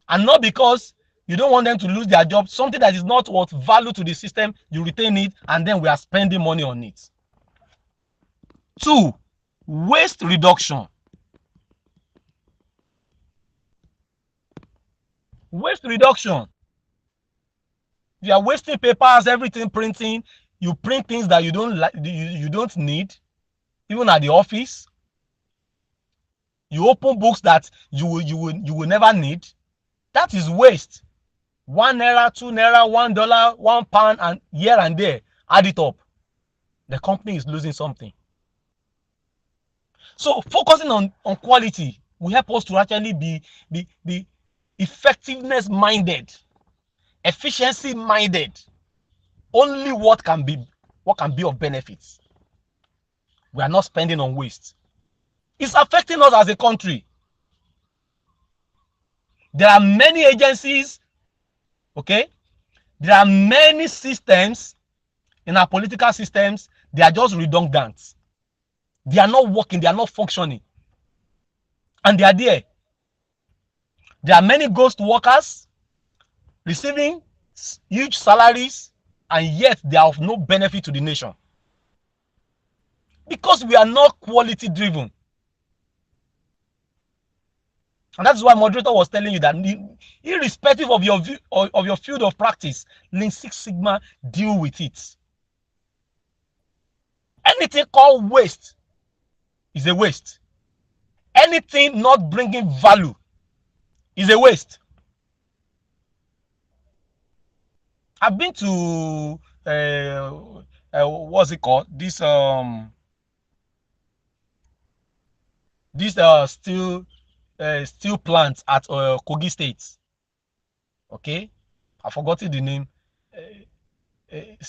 And not because you don't want them to lose their job, something that is not worth value to the system, you retain it, and then we are spending money on it. 2, waste reduction. Waste reduction. You are wasting papers, everything printing. You print things that you don't need, even at the office. You open books that you will never need. That is waste. 1 naira, 2 naira, $1, £1, and here and there, add it up. The company is losing something. So focusing on quality will help us to actually be effectiveness minded, efficiency minded. Only what can be of benefits. We are not spending on waste. It's affecting us as a country. There are many agencies, okay? There are many systems in our political systems. They are just redundant. They are not working. They are not functioning. And they are there. There are many ghost workers receiving huge salaries, and yet they are of no benefit to the nation. Because we are not quality driven. And that's why moderator was telling you that irrespective of your field of practice, leanSixSigma deal with it. Anything called waste is a waste. Anything not bringing value is a waste. I've been to what's it called? This steel plants at Kogi State. Okay, I forgot the name.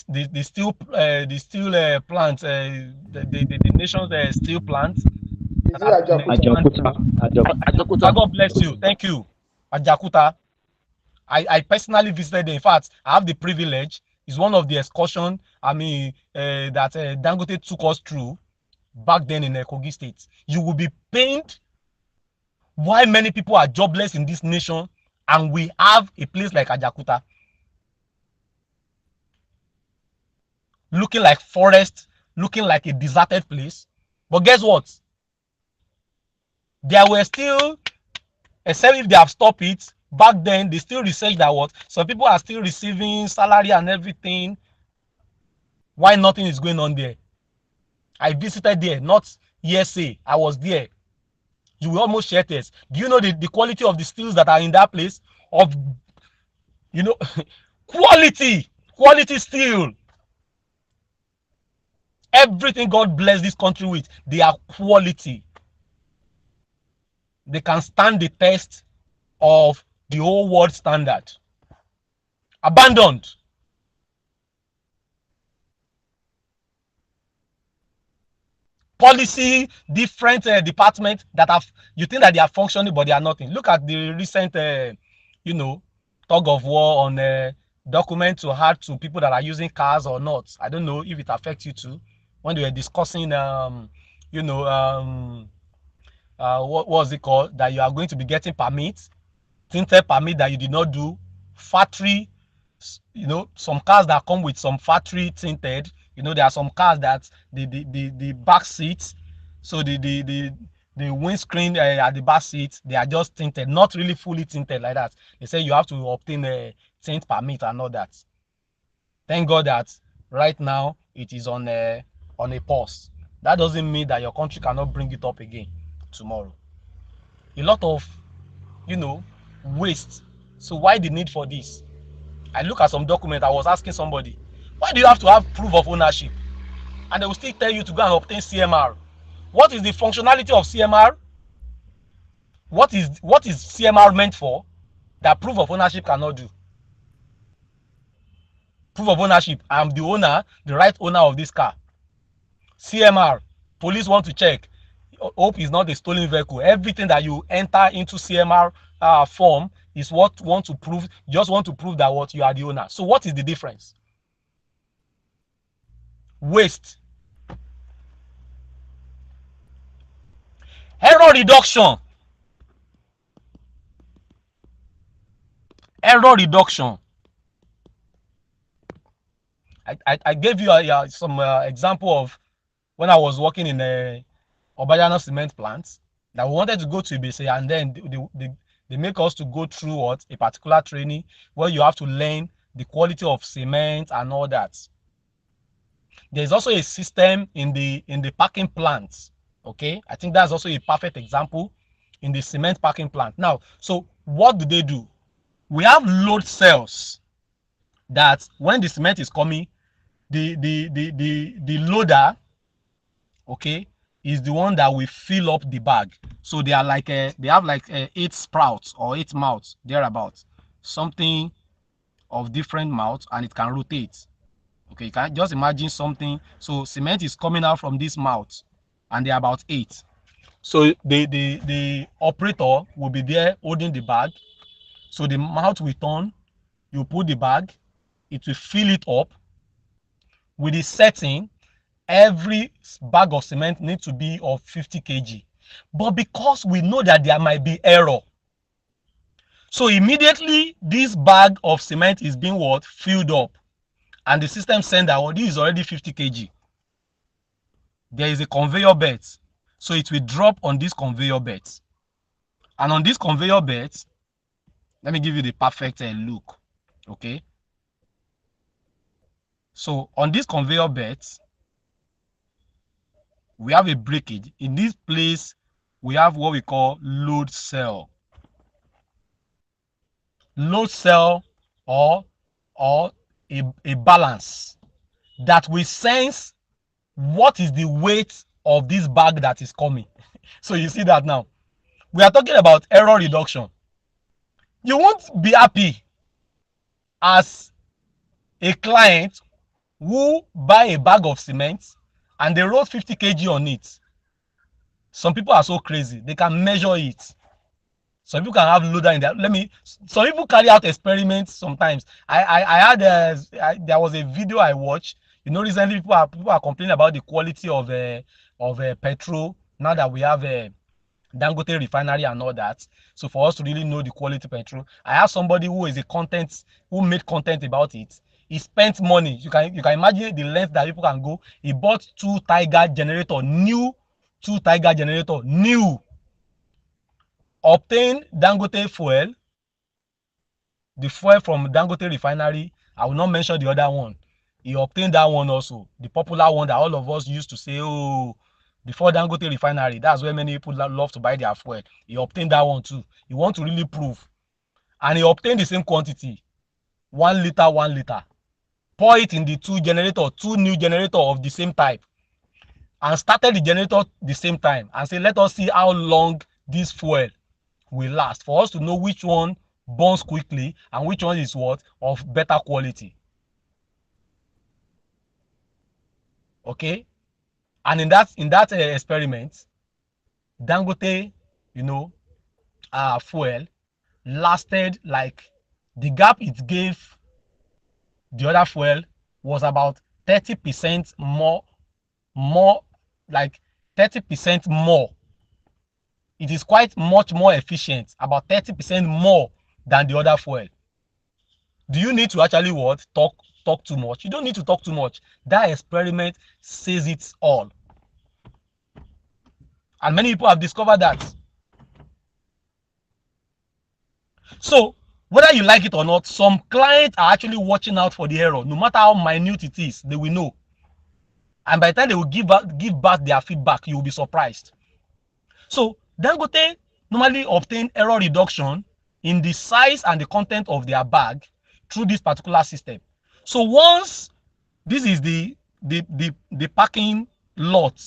The steel plant, the nation's steel plant that Is it have been Ajakuta? expanding. Ajakuta, Ajakuta, God bless you. Thank you. Ajakuta. I personally visited there. In fact, I have the privilege. It's one of the excursion, that Dangote took us through back then in Kogi State. You will be pained why many people are jobless in this nation, and we have a place like Ajakuta looking like forest, looking like a deserted place. But guess what? There were still, except if they have stopped it, back then they still research that what some people are still receiving salary and everything. Why nothing is going on there? I visited there, not hearsay. I was there. You will almost share this. Do you know the quality of the steels that are in that place? Of, you know, quality steel. Everything God bless this country with, they are quality. They can stand the test of the whole world standard. Abandoned. Policy, different departments that have, you think that they are functioning, but they are nothing. Look at the recent, tug of war on document to add to people that are using cars or not. I don't know if it affects you too. When they were discussing, what was it called? That you are going to be getting permits, tinted permit that you did not do, factory, some cars that come with some factory tinted. There are some cars that the back seats, so the windscreen at the back seats, they are just tinted, not really fully tinted like that. They say you have to obtain a tint permit and all that. Thank God that right now it is on a pause. That doesn't mean that your country cannot bring it up again tomorrow. A lot of waste. So why the need for this? I look at some document. I was asking somebody, why do you have to have proof of ownership? And they will still tell you to go and obtain CMR. What is the functionality of CMR? What is CMR meant for that proof of ownership cannot do? Proof of ownership, I'm the owner, the right owner of this car. CMR, police want to check. Hope is not a stolen vehicle. Everything that you enter into CMR form is what want to prove. Just want to prove that what you are the owner. So what is the difference? Waste. Error reduction. Error reduction. I gave you some example of when I was working in a Obayano cement plant that we wanted to go to Ibese, and then they make us to go through what a particular training where you have to learn the quality of cement and all that. There's also a system in the packing plants. Okay, I think that's also a perfect example in the cement packing plant. Now, so what do? We have load cells that when the cement is coming, the loader, okay, is the one that will fill up the bag. So they are like they have like 8 sprouts or 8 mouths thereabouts, something of different mouths, and it can rotate. Okay, you can just imagine something. So cement is coming out from this mouth, and they're about 8. So the operator will be there holding the bag. So the mouth will turn, you put the bag, it will fill it up. With the setting, every bag of cement needs to be of 50 kg. But because we know that there might be error, so immediately this bag of cement is being what? Filled up. And the system sends that this is already 50 kg. There is a conveyor belt. So it will drop on this conveyor belt. And on this conveyor belt, let me give you the perfect look. Okay. So on this conveyor belt, we have a breakage. In this place, we have what we call load cell. Load cell or a balance that will sense what is the weight of this bag that is coming. So you see that now. We are talking about error reduction. You won't be happy as a client who buy a bag of cement and they wrote 50 kg on it. Some people are so crazy, they can measure it. Some people can have loader in there. Some people carry out experiments sometimes. I had there was a video I watched. You know, recently people are complaining about the quality of petrol now that we have Dangote refinery and all that. So for us to really know the quality petrol, I have somebody who made content about it. He spent money. You can imagine the length that people can go. He bought two Tiger generator, new. Obtained Dangote fuel, the fuel from Dangote refinery. I will not mention the other one. He obtained that one also, the popular one that all of us used to say, oh, before Dangote refinery, that's where many people love to buy their fuel. He obtained that one too. He want to really prove. And he obtained the same quantity, 1 liter. Pour it in the two new generator of the same type, and started the generator the same time and say, let us see how long this fuel will last for us to know which one burns quickly and which one is what of better quality. Okay, and in that experiment, Dangote, fuel lasted, like, the gap it gave the other fuel was about 30% more, like 30% more. It is quite much more efficient, about 30% more than the other fuel. Do you need to actually what? Talk too much? You don't need to talk too much. That experiment says it all. And many people have discovered that. So, whether you like it or not, some clients are actually watching out for the error. No matter how minute it is, they will know. And by the time they will give back their feedback, you will be surprised. So, Dangote normally obtain error reduction in the size and the content of their bag through this particular system. So once this is the packing lot,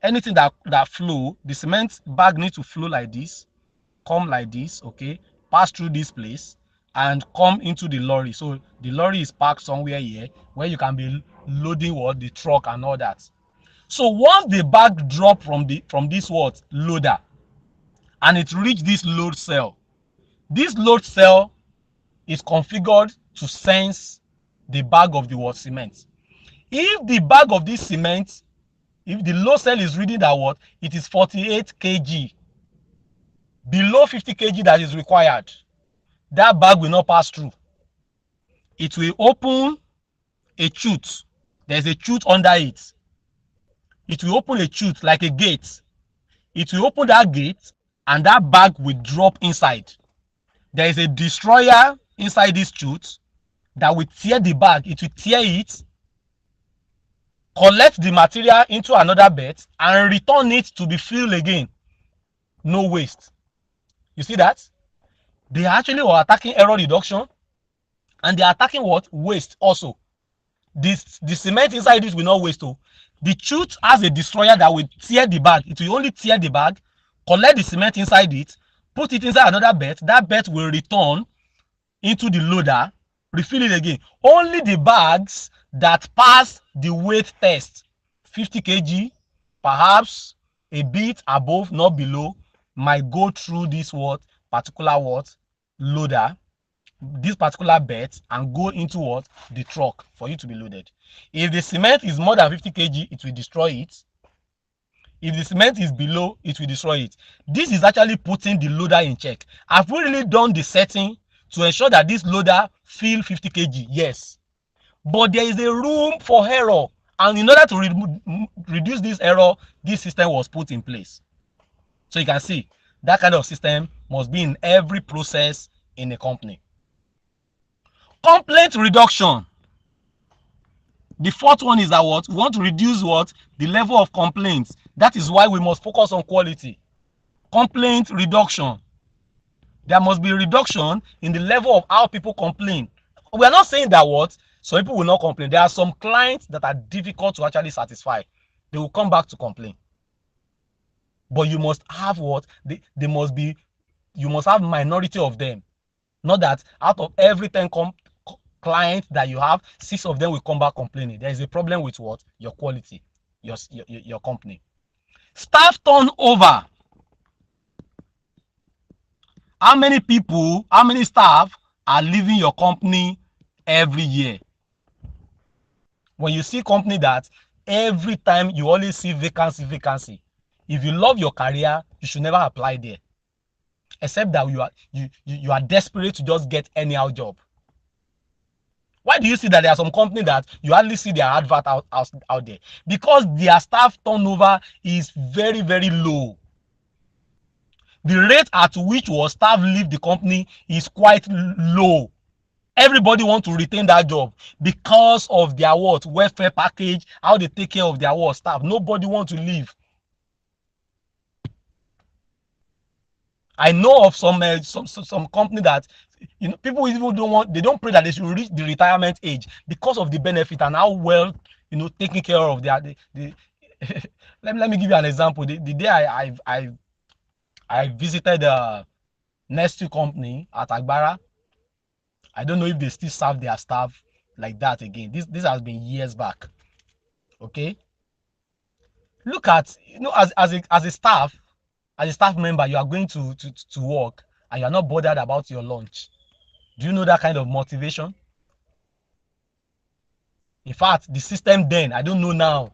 anything that flow, the cement bag needs to flow like this, come like this, okay, pass through this place and come into the lorry. So the lorry is parked somewhere here where you can be loading the truck and all that. So once the bag drop from this loader and it reach this load cell is configured to sense the bag of the cement. If the bag of this cement, if the load cell is reading that it is 48 kg, below 50 kg that is required, that bag will not pass through. It will open a chute. There's a chute under it. It will open a chute like a gate. It will open that gate and that bag will drop inside. There is a destroyer inside this chute that will tear the bag. It will tear it, collect the material into another bed and return it to be filled again. No waste. You see that? They actually are attacking error reduction and they are attacking waste also. The cement inside this will not waste. The chute has a destroyer that will tear the bag. It will only tear the bag, collect the cement inside it, put it inside another bed. That bed will return into the loader, refill it again. Only the bags that pass the weight test, 50 kg, perhaps a bit above, not below, might go through this particular loader, this particular bed, and go into the truck for you to be loaded. If the cement is more than 50 kg, it will destroy it. If the cement is below, it will destroy it. This is actually putting the loader in check. Have we really done the setting to ensure that this loader fill 50 kg? Yes. But there is a room for error. And in order to reduce this error, this system was put in place. So you can see, that kind of system must be in every process in a company. Complaint reduction. The fourth one is that we want to reduce the level of complaints. That is why we must focus on quality. Complaint reduction. There must be a reduction in the level of how people complain. We are not saying that some people will not complain. There are some clients that are difficult to actually satisfy. They will come back to complain. But you must have you must have minority of them. Not that out of every 10 clients that you have, 6 of them will come back complaining. There is a problem with what? Your quality, your company. Staff turnover. How many people, how many staff are leaving your company every year? When you see company that every time you always see vacancy, if you love your career, you should never apply there, except that you are desperate to just get anyhow job. Why do you see that there are some companies that you hardly see their advert out there? Because their staff turnover is very, very low. The rate at which your staff leave the company is quite low. Everybody want to retain that job because of their what? Welfare package, how they take care of their what? Staff. Nobody want to leave. I know of some company that, you know, people even don't pray that they should reach the retirement age because of the benefit and how well, you know, taking care of their let me give you an example. The day I visited the Nestle company at Agbara, I don't know if they still serve their staff like that again. This has been years back. Okay. Look at, you know, as a staff member, you are going to work and you're not bothered about your lunch. Do you know that kind of motivation? In fact, the system then, I don't know now.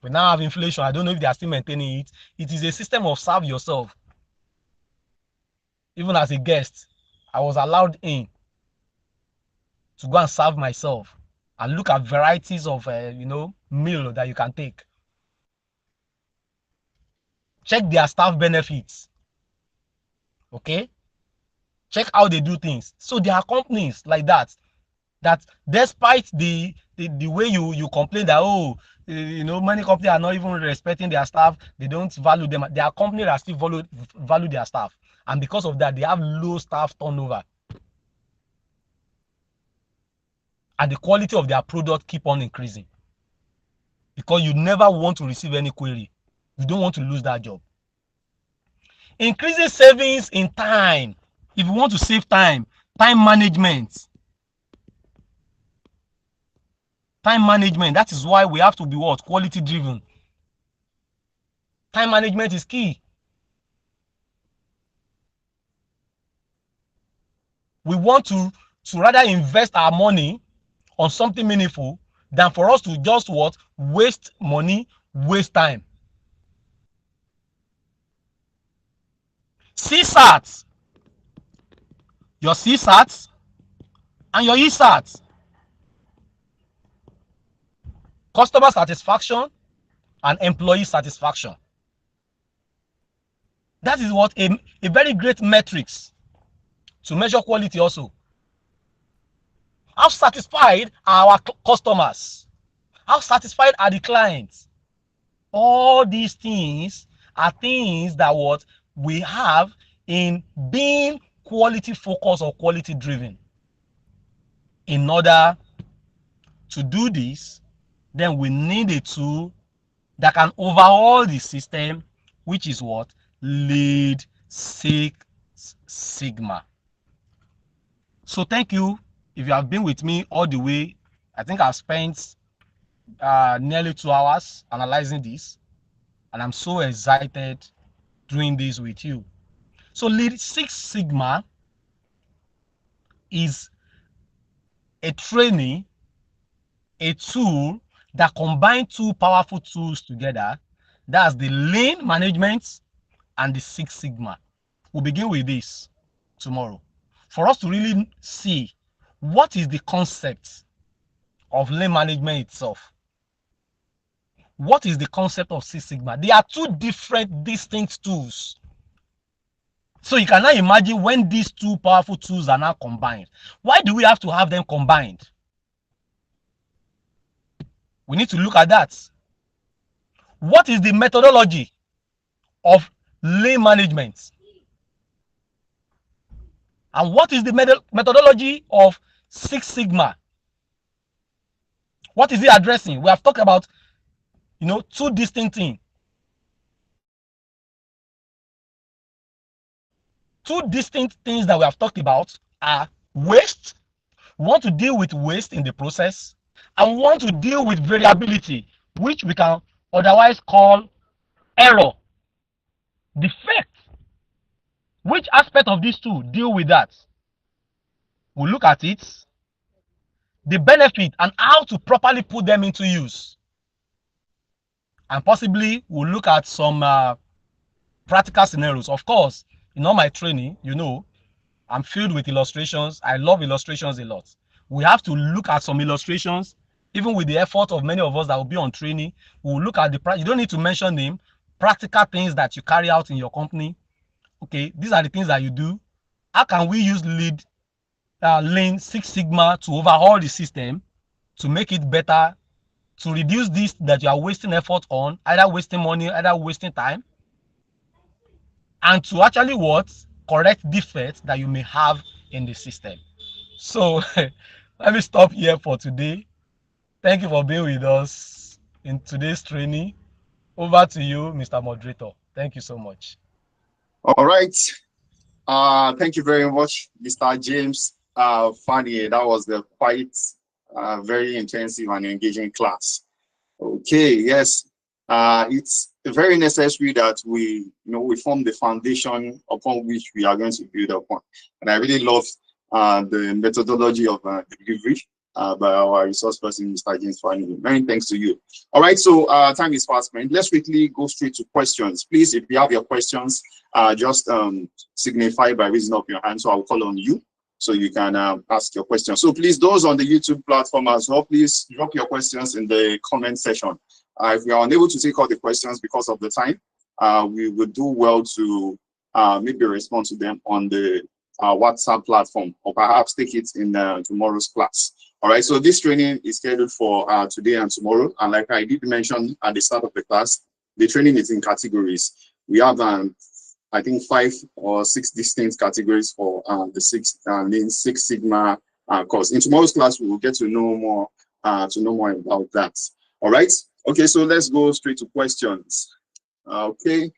We now have inflation. I don't know if they are still maintaining it. It is a system of serve yourself. Even as a guest, I was allowed in to go and serve myself and look at varieties of, you know, meal that you can take. Check their staff benefits. Okay? Check how they do things. So there are companies like that despite the way you complain that, oh, you know, many companies are not even respecting their staff, they don't value them. There are companies that still value their staff, and because of that, they have low staff turnover, and the quality of their product keep on increasing, because you never want to receive any query. You don't want to lose that job. Increasing savings in time. If you want to save time management. Time management. That is why we have to be what? Quality driven. Time management is key. We want to rather invest our money on something meaningful than for us to just what? Waste money, waste time. CSAT. Your CSAT and your ESAT. Customer satisfaction and employee satisfaction. That is what a very great metrics to measure quality also. How satisfied are our customers? How satisfied are the clients? All these things are things that what we have in being quality focused or quality driven. In order to do this, then we need a tool that can overhaul the system, which is what? leanSixSigma. So thank you. If you have been with me all the way, I think I've spent nearly 2 hours analyzing this, and I'm so excited doing this with you. So leanSixSigma is a training, a tool that combines 2 powerful tools together. That's the lean management and the Six Sigma. We'll begin with this tomorrow for us to really see what is the concept of lean management itself. What is the concept of Six Sigma? They are 2 different, distinct tools. So you can now imagine when these 2 powerful tools are now combined. Why do we have to have them combined? We need to look at that. What is the methodology of lean management? And what is the methodology of Six Sigma? What is it addressing? We have talked about, you know, 2 distinct things. 2 distinct things that we have talked about are waste, We want to deal with waste in the process, and we want to deal with variability, which we can otherwise call error, defect. Which aspect of these two deal with that? We'll look at it, the benefit, and how to properly put them into use. And possibly we'll look at some practical scenarios. Of course, in all my training, you know, I'm filled with illustrations. I love illustrations a lot. We have to look at some illustrations, even with the effort of many of us that will be on training. We'll look at you don't need to mention name, practical things that you carry out in your company. Okay, these are the things that you do. How can we use Lean Six Sigma to overhaul the system, to make it better, to reduce this that you are wasting effort on, either wasting money, either wasting time, and to actually what? Correct defects that you may have in the system. So let me stop here for today. Thank you for being with us in today's training. Over to you, Mr. Moderator. Thank you so much. All right. Thank you very much, Mr. James. Funny, that was the quite very intensive and engaging class. Okay, yes. It's very necessary that we form the foundation upon which we are going to build upon. And I really love the methodology of delivery by our resource person, Mr. James Fanny. Many thanks to you. All right, so time is fast spent. Let's quickly go straight to questions. Please, if you have your questions, just signify by raising up your hand, so I'll call on you so you can ask your question. So please, those on the YouTube platform as well, please drop your questions in the comment section. If we are unable to take all the questions because of the time, we would do well to maybe respond to them on the WhatsApp platform, or perhaps take it in tomorrow's class. All right, so this training is scheduled for today and tomorrow. And like I did mention at the start of the class, the training is in categories. We have, I think, 5 or 6 distinct categories for the Lean Six Sigma course. In tomorrow's class, we will get to know more about that. All right. Okay, so let's go straight to questions. Okay.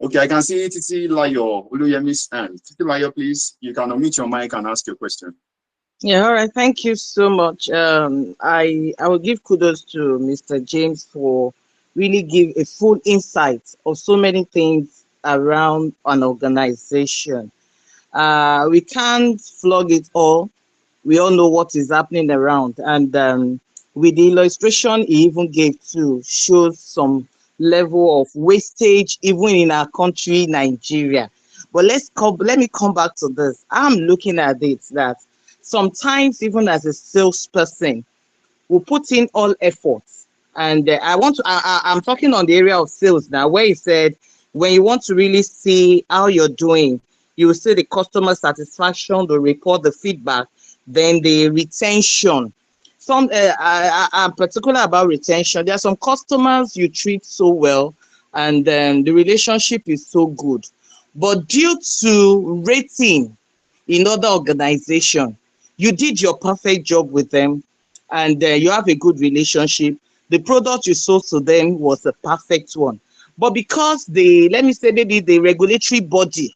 Okay, I can see Titi Layo, Uluyemi's hand. Titi Layo, please, you can unmute your mic and ask your question. Yeah, all right. Thank you so much. I will give kudos to Mr. James for really give a full insight of so many things around an organization. We can't flog it all. We all know what is happening around, and with the illustration he even gave to shows some level of wastage even in our country, Nigeria. But let me come back to this. I'm looking at it that sometimes even as a salesperson, we put in all efforts. And I'm talking on the area of sales now, where he said, when you want to really see how you're doing, you will see the customer satisfaction, the report, the feedback, then the retention. I'm particular about retention. There are some customers you treat so well, and the relationship is so good. But due to rating in other organizations, you did your perfect job with them, and you have a good relationship. The product you sold to them was a perfect one. But because let me say maybe the regulatory body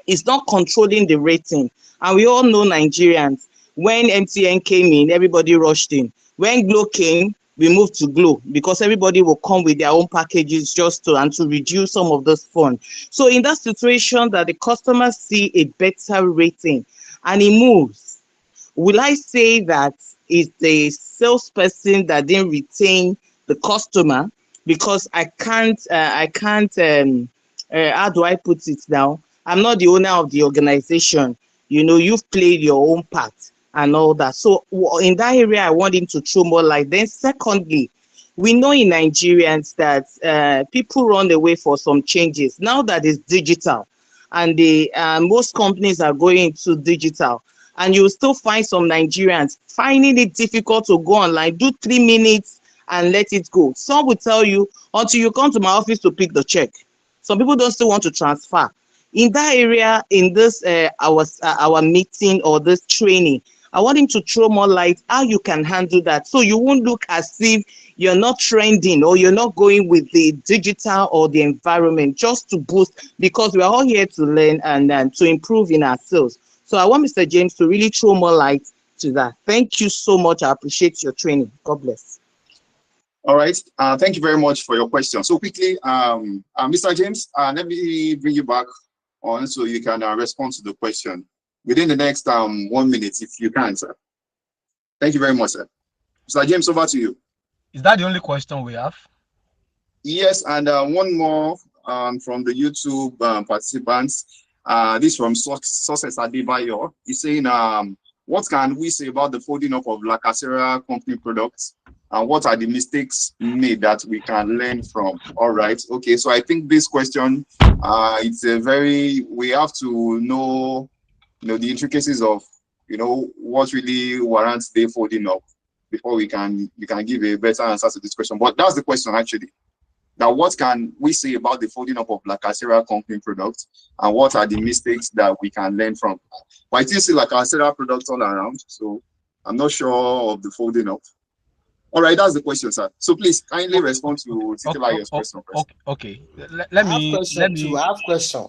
is not controlling the rating, and we all know Nigerians, when MTN came in, everybody rushed in. When Glo came, we moved to Glo because everybody will come with their own packages just to reduce some of those funds. So in that situation that the customers see a better rating and he moves, will I say that it's the salesperson that didn't retain the customer? Because I can't, how do I put it now? I'm not the owner of the organization. You know, you've played your own part and all that. So in that area, I want him to throw more light. Then secondly, we know in Nigerians that people run away for some changes. Now that it's digital, and most companies are going into digital, and you'll still find some Nigerians finding it difficult to go online, do 3 minutes and let it go. Some will tell you, until you come to my office to pick the check. Some people don't still want to transfer. In that area, in this our meeting or this training, I want him to throw more light how you can handle that, so you won't look as if you're not trending or you're not going with the digital or the environment just to boost, because we're all here to learn and to improve in our sales. So I want Mr. James to really throw more light to that. Thank you so much. I appreciate your training. God bless. All right. Thank you very much for your question. So quickly, Mr. James, let me bring you back on so you can respond to the question within the next 1 minute, if you can, sir. Thank you very much, sir. Mr. James, over to you. Is that the only question we have? Yes, and one more from the YouTube participants. This from Success Adebayo. He's saying, what can we say about the folding up of La Casera company products? And what are the mistakes made that we can learn from? All right. Okay. So I think this question, it's a very, we have to know, the intricacies of, what really warrants they folding up before we can give a better answer to this question. But that's the question actually. Now, what can we say about the folding up of La Casera company products, and what are the mistakes that we can learn from? But I still see La Casera products all around, so I'm not sure of the folding up. All right, that's the question, sir. So please kindly respond to Titilayo's question first. Okay. Let me. I have question.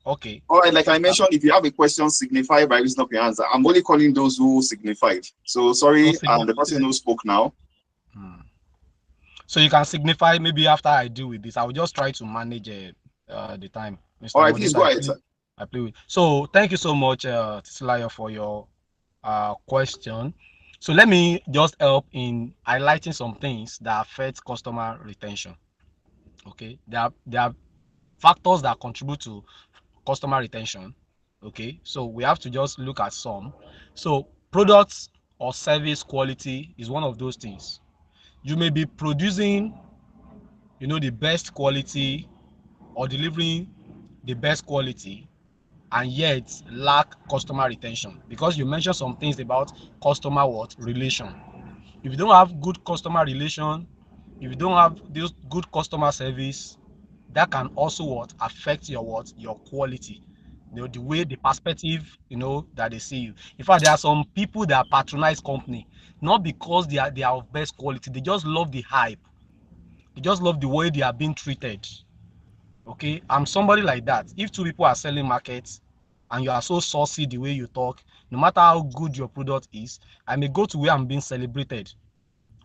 Okay. All right, like I mentioned, if you have a question, signify by reason of your answer. I'm only calling those who signified. So sorry, the person who spoke now. So you can signify maybe after I deal with this. I will just try to manage the time. Mr. All right, please go ahead, sir. I play with. So thank you so much, Titilayo, for your question. So let me just help in highlighting some things that affect customer retention. Okay, there are factors that contribute to customer retention. Okay, so we have to just look at some. So products or service quality is one of those things. You may be producing, the best quality or delivering the best quality and yet lack customer retention, because you mentioned some things about customer relation. If you don't have good customer relation, if you don't have this good customer service, that can also affect your quality, the way, the perspective, that they see you. In fact, there are some people that patronize company not because they are of best quality. They just love the hype. They just love the way they are being treated. Okay, I'm somebody like that. If two people are selling markets and you are so saucy the way you talk, no matter how good your product is, I may go to where I'm being celebrated.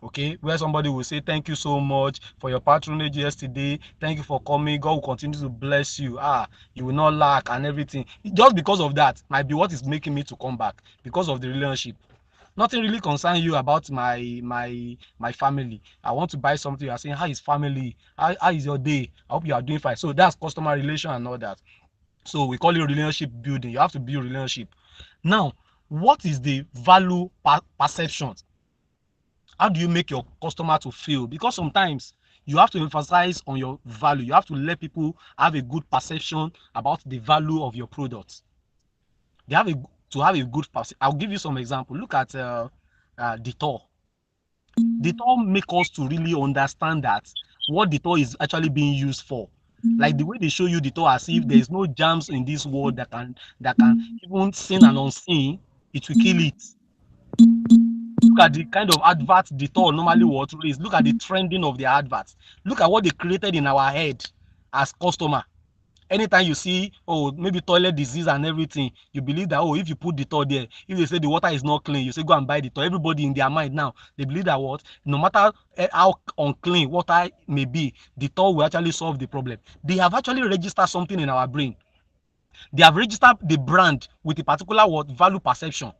Okay, where somebody will say, thank you so much for your patronage yesterday. Thank you for coming. God will continue to bless you. You will not lack and everything. Just because of that might be what is making me to come back, because of the relationship. Nothing really concerns you about my family. I want to buy something. You are saying, how is family? How is your day? I hope you are doing fine. So that's customer relation and all that. So we call it relationship building. You have to build relationship. Now, what is the value perception? How do you make your customer to feel? Because sometimes you have to emphasize on your value. You have to let people have a good perception about the value of your product. They have to have a good perception. I'll give you some example. Look at Dettol. Dettol make us to really understand that what Dettol is actually being used for. Like the way they show you Dettol as if there is no germs in this world that can even seen and unseen, it will kill it. Look at the kind of advert Dettol normally raise. Look at the trending of the adverts. Look at what they created in our head as customer. Anytime you see, maybe toilet disease and everything, you believe that, if you put Dettol there, if they say the water is not clean, you say go and buy Dettol. Everybody in their mind now, they believe that no matter how unclean water may be, Dettol will actually solve the problem. They have actually registered something in our brain. They have registered the brand with a particular value perception.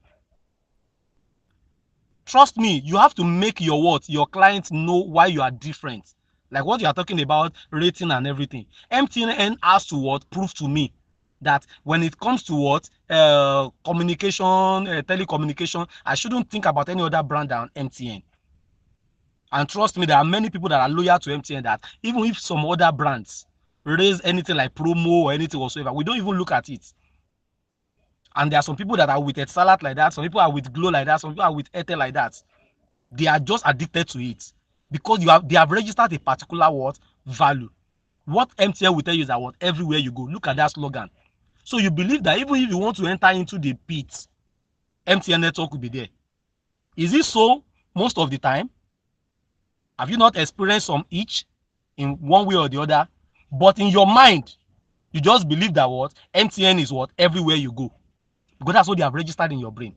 Trust me, you have to make your clients know why you are different. Like what you are talking about, rating and everything. MTN has to prove to me that when it comes to communication, telecommunication, I shouldn't think about any other brand than MTN. And trust me, there are many people that are loyal to MTN that even if some other brands raise anything like promo or anything whatsoever, we don't even look at it. And there are some people that are with Etisalat like that, some people are with Glow like that, some people are with Airtel like that. They are just addicted to it because they have registered a particular value. What MTN will tell you is that everywhere you go, look at that slogan. So you believe that even if you want to enter into the pit, MTN network will be there. Is it so most of the time? Have you not experienced some itch in one way or the other? But in your mind, You just believe that what MTN is what everywhere you go, because that's what they have registered in your brain.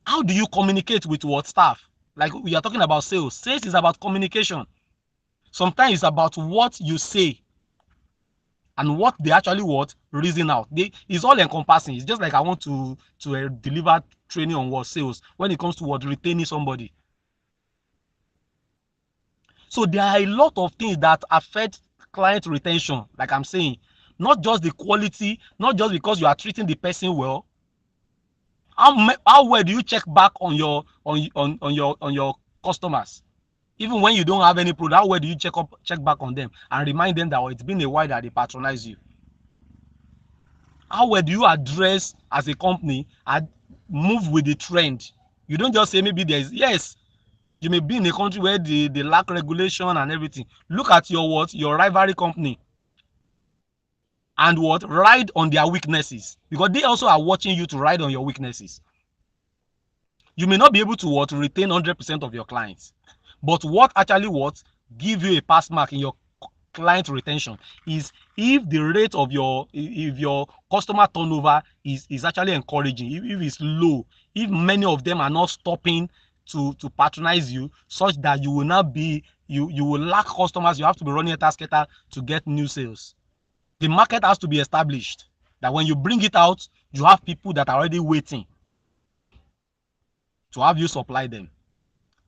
How do you communicate with what staff? Like we are talking about sales. Sales is about communication. Sometimes it's about what you say and what they actually what reason out. It's all encompassing. It's just like I want to deliver training on what sales when it comes to what retaining somebody. So there are a lot of things that affect client retention, like I'm saying, not just the quality, not just because you are treating the person well. How well do you check back on your customers? Even when you don't have any product, how well do you check back on them and remind them that it's been a while that they patronize you? How well do you address as a company and move with the trend? You don't just say maybe yes, you may be in a country where they lack regulation and everything. Look at your rivalry company and ride on their weaknesses, because they also are watching you to ride on your weaknesses. You may not be able to retain 100% of your clients, but what actually give you a pass mark in your client retention is if the rate of your customer turnover is actually encouraging, if it's low, if many of them are not stopping to patronize you, such that you will not be you will lack customers. You have to be running a tasketer to get new sales. The market has to be established that when you bring it out, you have people that are already waiting to have you supply them.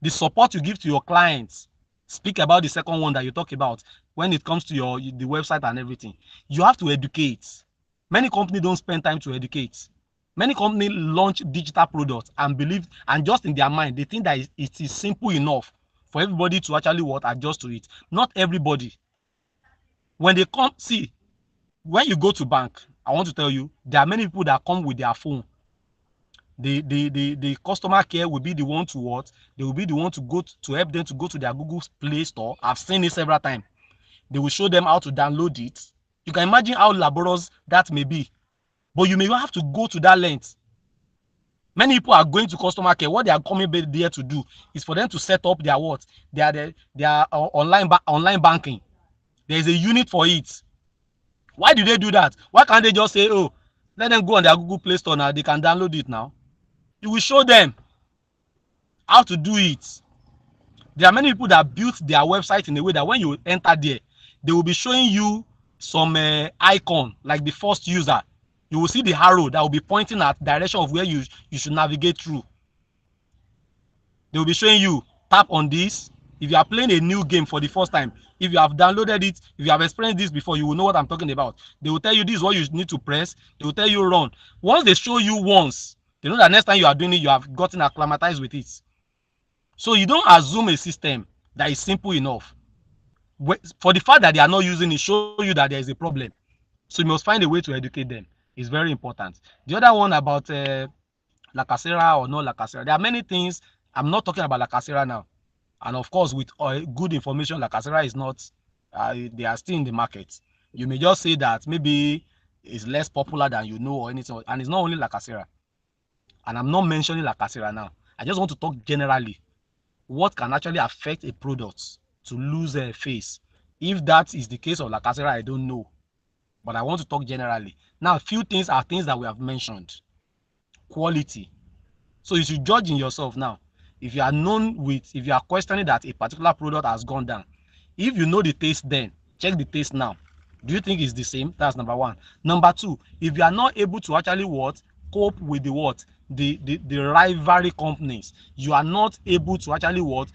The support you give to your clients, speak about the second one that you talk about when it comes to the website and everything. You have to educate. Many companies don't spend time to educate. Many companies launch digital products and believe, and just in their mind, they think that it is simple enough for everybody to actually adjust to it. Not everybody. When they come, see, when you go to bank, I want to tell you, there are many people that come with their phone. The customer care will be the one to they will be the one to go to help them to go to their Google Play Store. I've seen it several times. They will show them how to download it. You can imagine how laborious that may be, but you may have to go to that length. Many people are going to customer care. What they are coming there to do is for them to set up their their online banking. There is a unit for it. Why do they do that? Why can't they just say, oh, let them go on their Google Play Store now, they can download it now? You will show them how to do it. There are many people that built their website in a way that when you enter there, they will be showing you some icon, like the first user. You will see the arrow that will be pointing at direction of where you should navigate through. They will be showing you, tap on this. If you are playing a new game for the first time, if you have downloaded it, if you have experienced this before, you will know what I'm talking about. They will tell you this is what you need to press. They will tell you run. Once they show you once, they know that next time you are doing it, you have gotten acclimatized with it. So you don't assume a system that is simple enough. For the fact that they are not using it, show you that there is a problem. So you must find a way to educate them. It's very important. The other one about La Casera or no La Casera, there are many things. I'm not talking about La Casera now. And of course, with good information, La Casera is not, they are still in the market. You may just say that maybe it's less popular than you know or anything. And it's not only La Casera. And I'm not mentioning La Casera now. I just want to talk generally. What can actually affect a product to lose a face? If that is the case of La Casera, I don't know. But I want to talk generally. Now, a few things are things that we have mentioned. Quality. So you should judge in yourself now. If you are questioning that a particular product has gone down, if you know the taste then, check the taste now. Do you think it's the same? That's number one. Number two, if you are not able to actually cope with the rivalry companies, you are not able to actually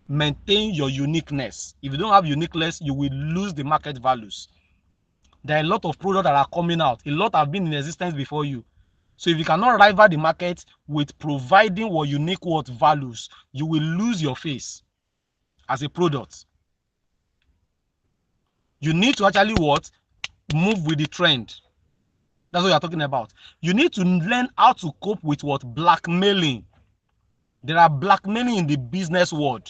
maintain your uniqueness. If you don't have uniqueness, you will lose the market values. There are a lot of products that are coming out. A lot have been in existence before you. So if you cannot rival the market with providing unique values, you will lose your face as a product. You need to actually move with the trend. That's what you're talking about. You need to learn how to cope with blackmailing. There are blackmailing in the business world.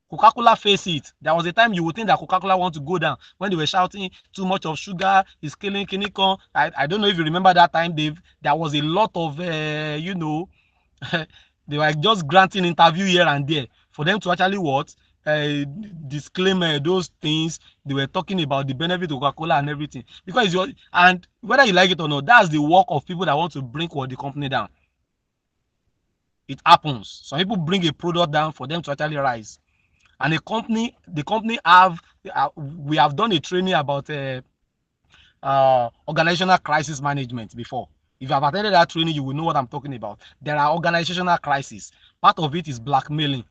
Coca-Cola face it. There was a time you would think that Coca-Cola want to go down when they were shouting too much of sugar is killing Kinikon. I don't know if you remember that time, Dave. There was a lot of, they were just granting interview here and there for them to actually disclaimer, those things, they were talking about the benefit of Coca-Cola and everything. Because it's your, and whether you like it or not, that's the work of people that want to bring the company down. It happens. Some people bring a product down for them to actually rise. And the company we have done a training about organizational crisis management before. If you have attended that training, you will know what I'm talking about. There are organizational crises. Part of it is blackmailing.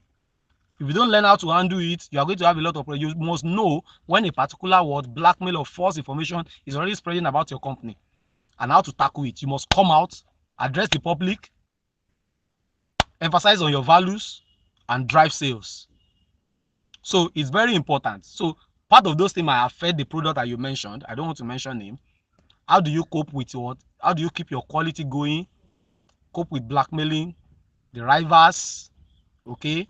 If you don't learn how to handle it, you are going to have a lot of problems. You must know when a particular word, blackmail or false information, is already spreading about your company and how to tackle it. You must come out, address the public, emphasize on your values, and drive sales. So it's very important. So part of those things might affect the product that you mentioned. I don't want to mention name. How do you cope with what? How do you keep your quality going? Cope with blackmailing, the rivals, okay?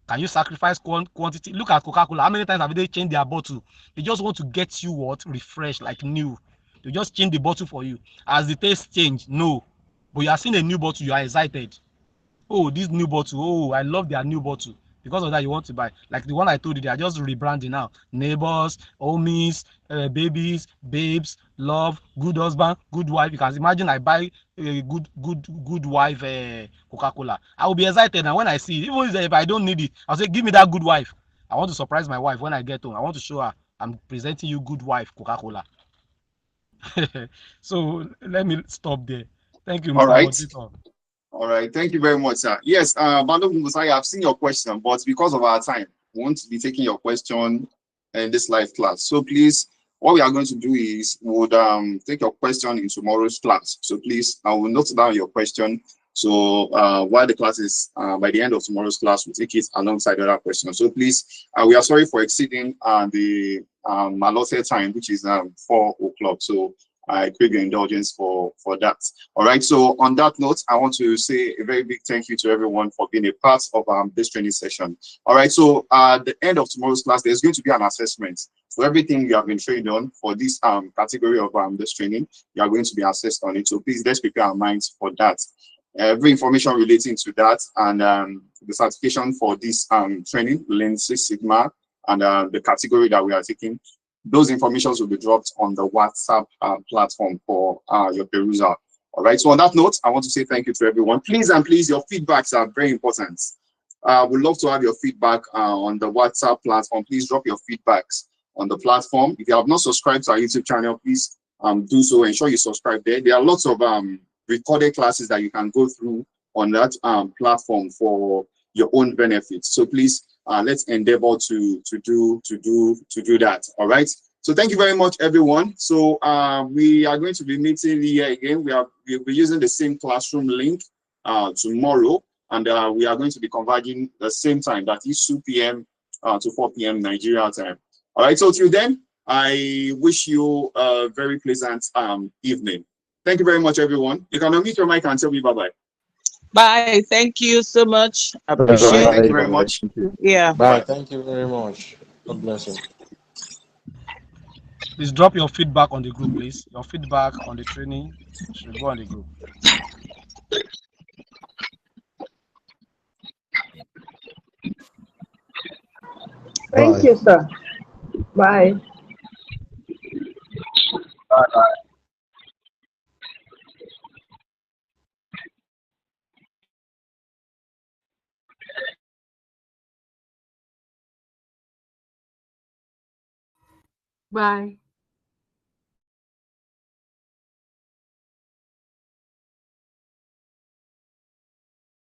Can you sacrifice quantity? Look at Coca-Cola. How many times have they changed their bottle? They just want to get you what? Refreshed, like new. They just change the bottle for you. As the taste change, no. But you are seeing a new bottle, you are excited. Oh, this new bottle. Oh, I love their new bottle. Because of that, you want to buy. Like the one I told you, they are just rebranding now. Neighbors, homies, babies, babes, love, good husband, good wife. You can imagine I buy a good wife Coca-Cola. I will be excited, and when I see it, even if I don't need it, I'll say, give me that good wife. I want to surprise my wife when I get home. I want to show her I'm presenting you good wife Coca-Cola. So let me stop there. Thank you, All Mr. right. Moderator. All right. Thank you very much, sir. Yes, Bando Musai, I've seen your question, but because of our time, we won't be taking your question in this live class. So please, what we are going to do is we'll take your question in tomorrow's class. So please, I will note down your question. So while the class is by the end of tomorrow's class, we'll take it alongside other questions. So please, we are sorry for exceeding the allotted time, which is 4 o'clock. So I crave your indulgence for that. All right. So on that note, I want to say a very big thank you to everyone for being a part of this training session. All right. So at the end of tomorrow's class, there's going to be an assessment. So everything you have been trained on for this category of this training, you are going to be assessed on it. So please, let's prepare our minds for that. Every information relating to that and the certification for this training, leanSixSigma, and the category that we are taking, those informations will be dropped on the WhatsApp platform for your perusal. All right. So on that note, I want to say thank you to everyone. Please and please, your feedbacks are very important. We'd love to have your feedback on the WhatsApp platform. Please drop your feedbacks on the platform. If you have not subscribed to our YouTube channel, please do so. Ensure you subscribe there. There are lots of recorded classes that you can go through on that platform for your own benefits. So please, let's endeavor to do that. All right. So thank you very much, everyone. So we are going to be meeting here again. We'll be using the same classroom link tomorrow, and we are going to be converging the same time, that is 2 p.m. To 4 p.m. Nigeria time. All right. So till then, I wish you a very pleasant evening. Thank you very much, everyone. You can unmute your mic and tell me bye-bye. Bye. Thank you so much. Appreciate Right, it. thank you very much. Yeah. Bye. Thank you very much. God bless you. Please drop your feedback on the group, please. Your feedback on the training should go on the group. Thank you, sir. Bye. Bye-bye. Bye.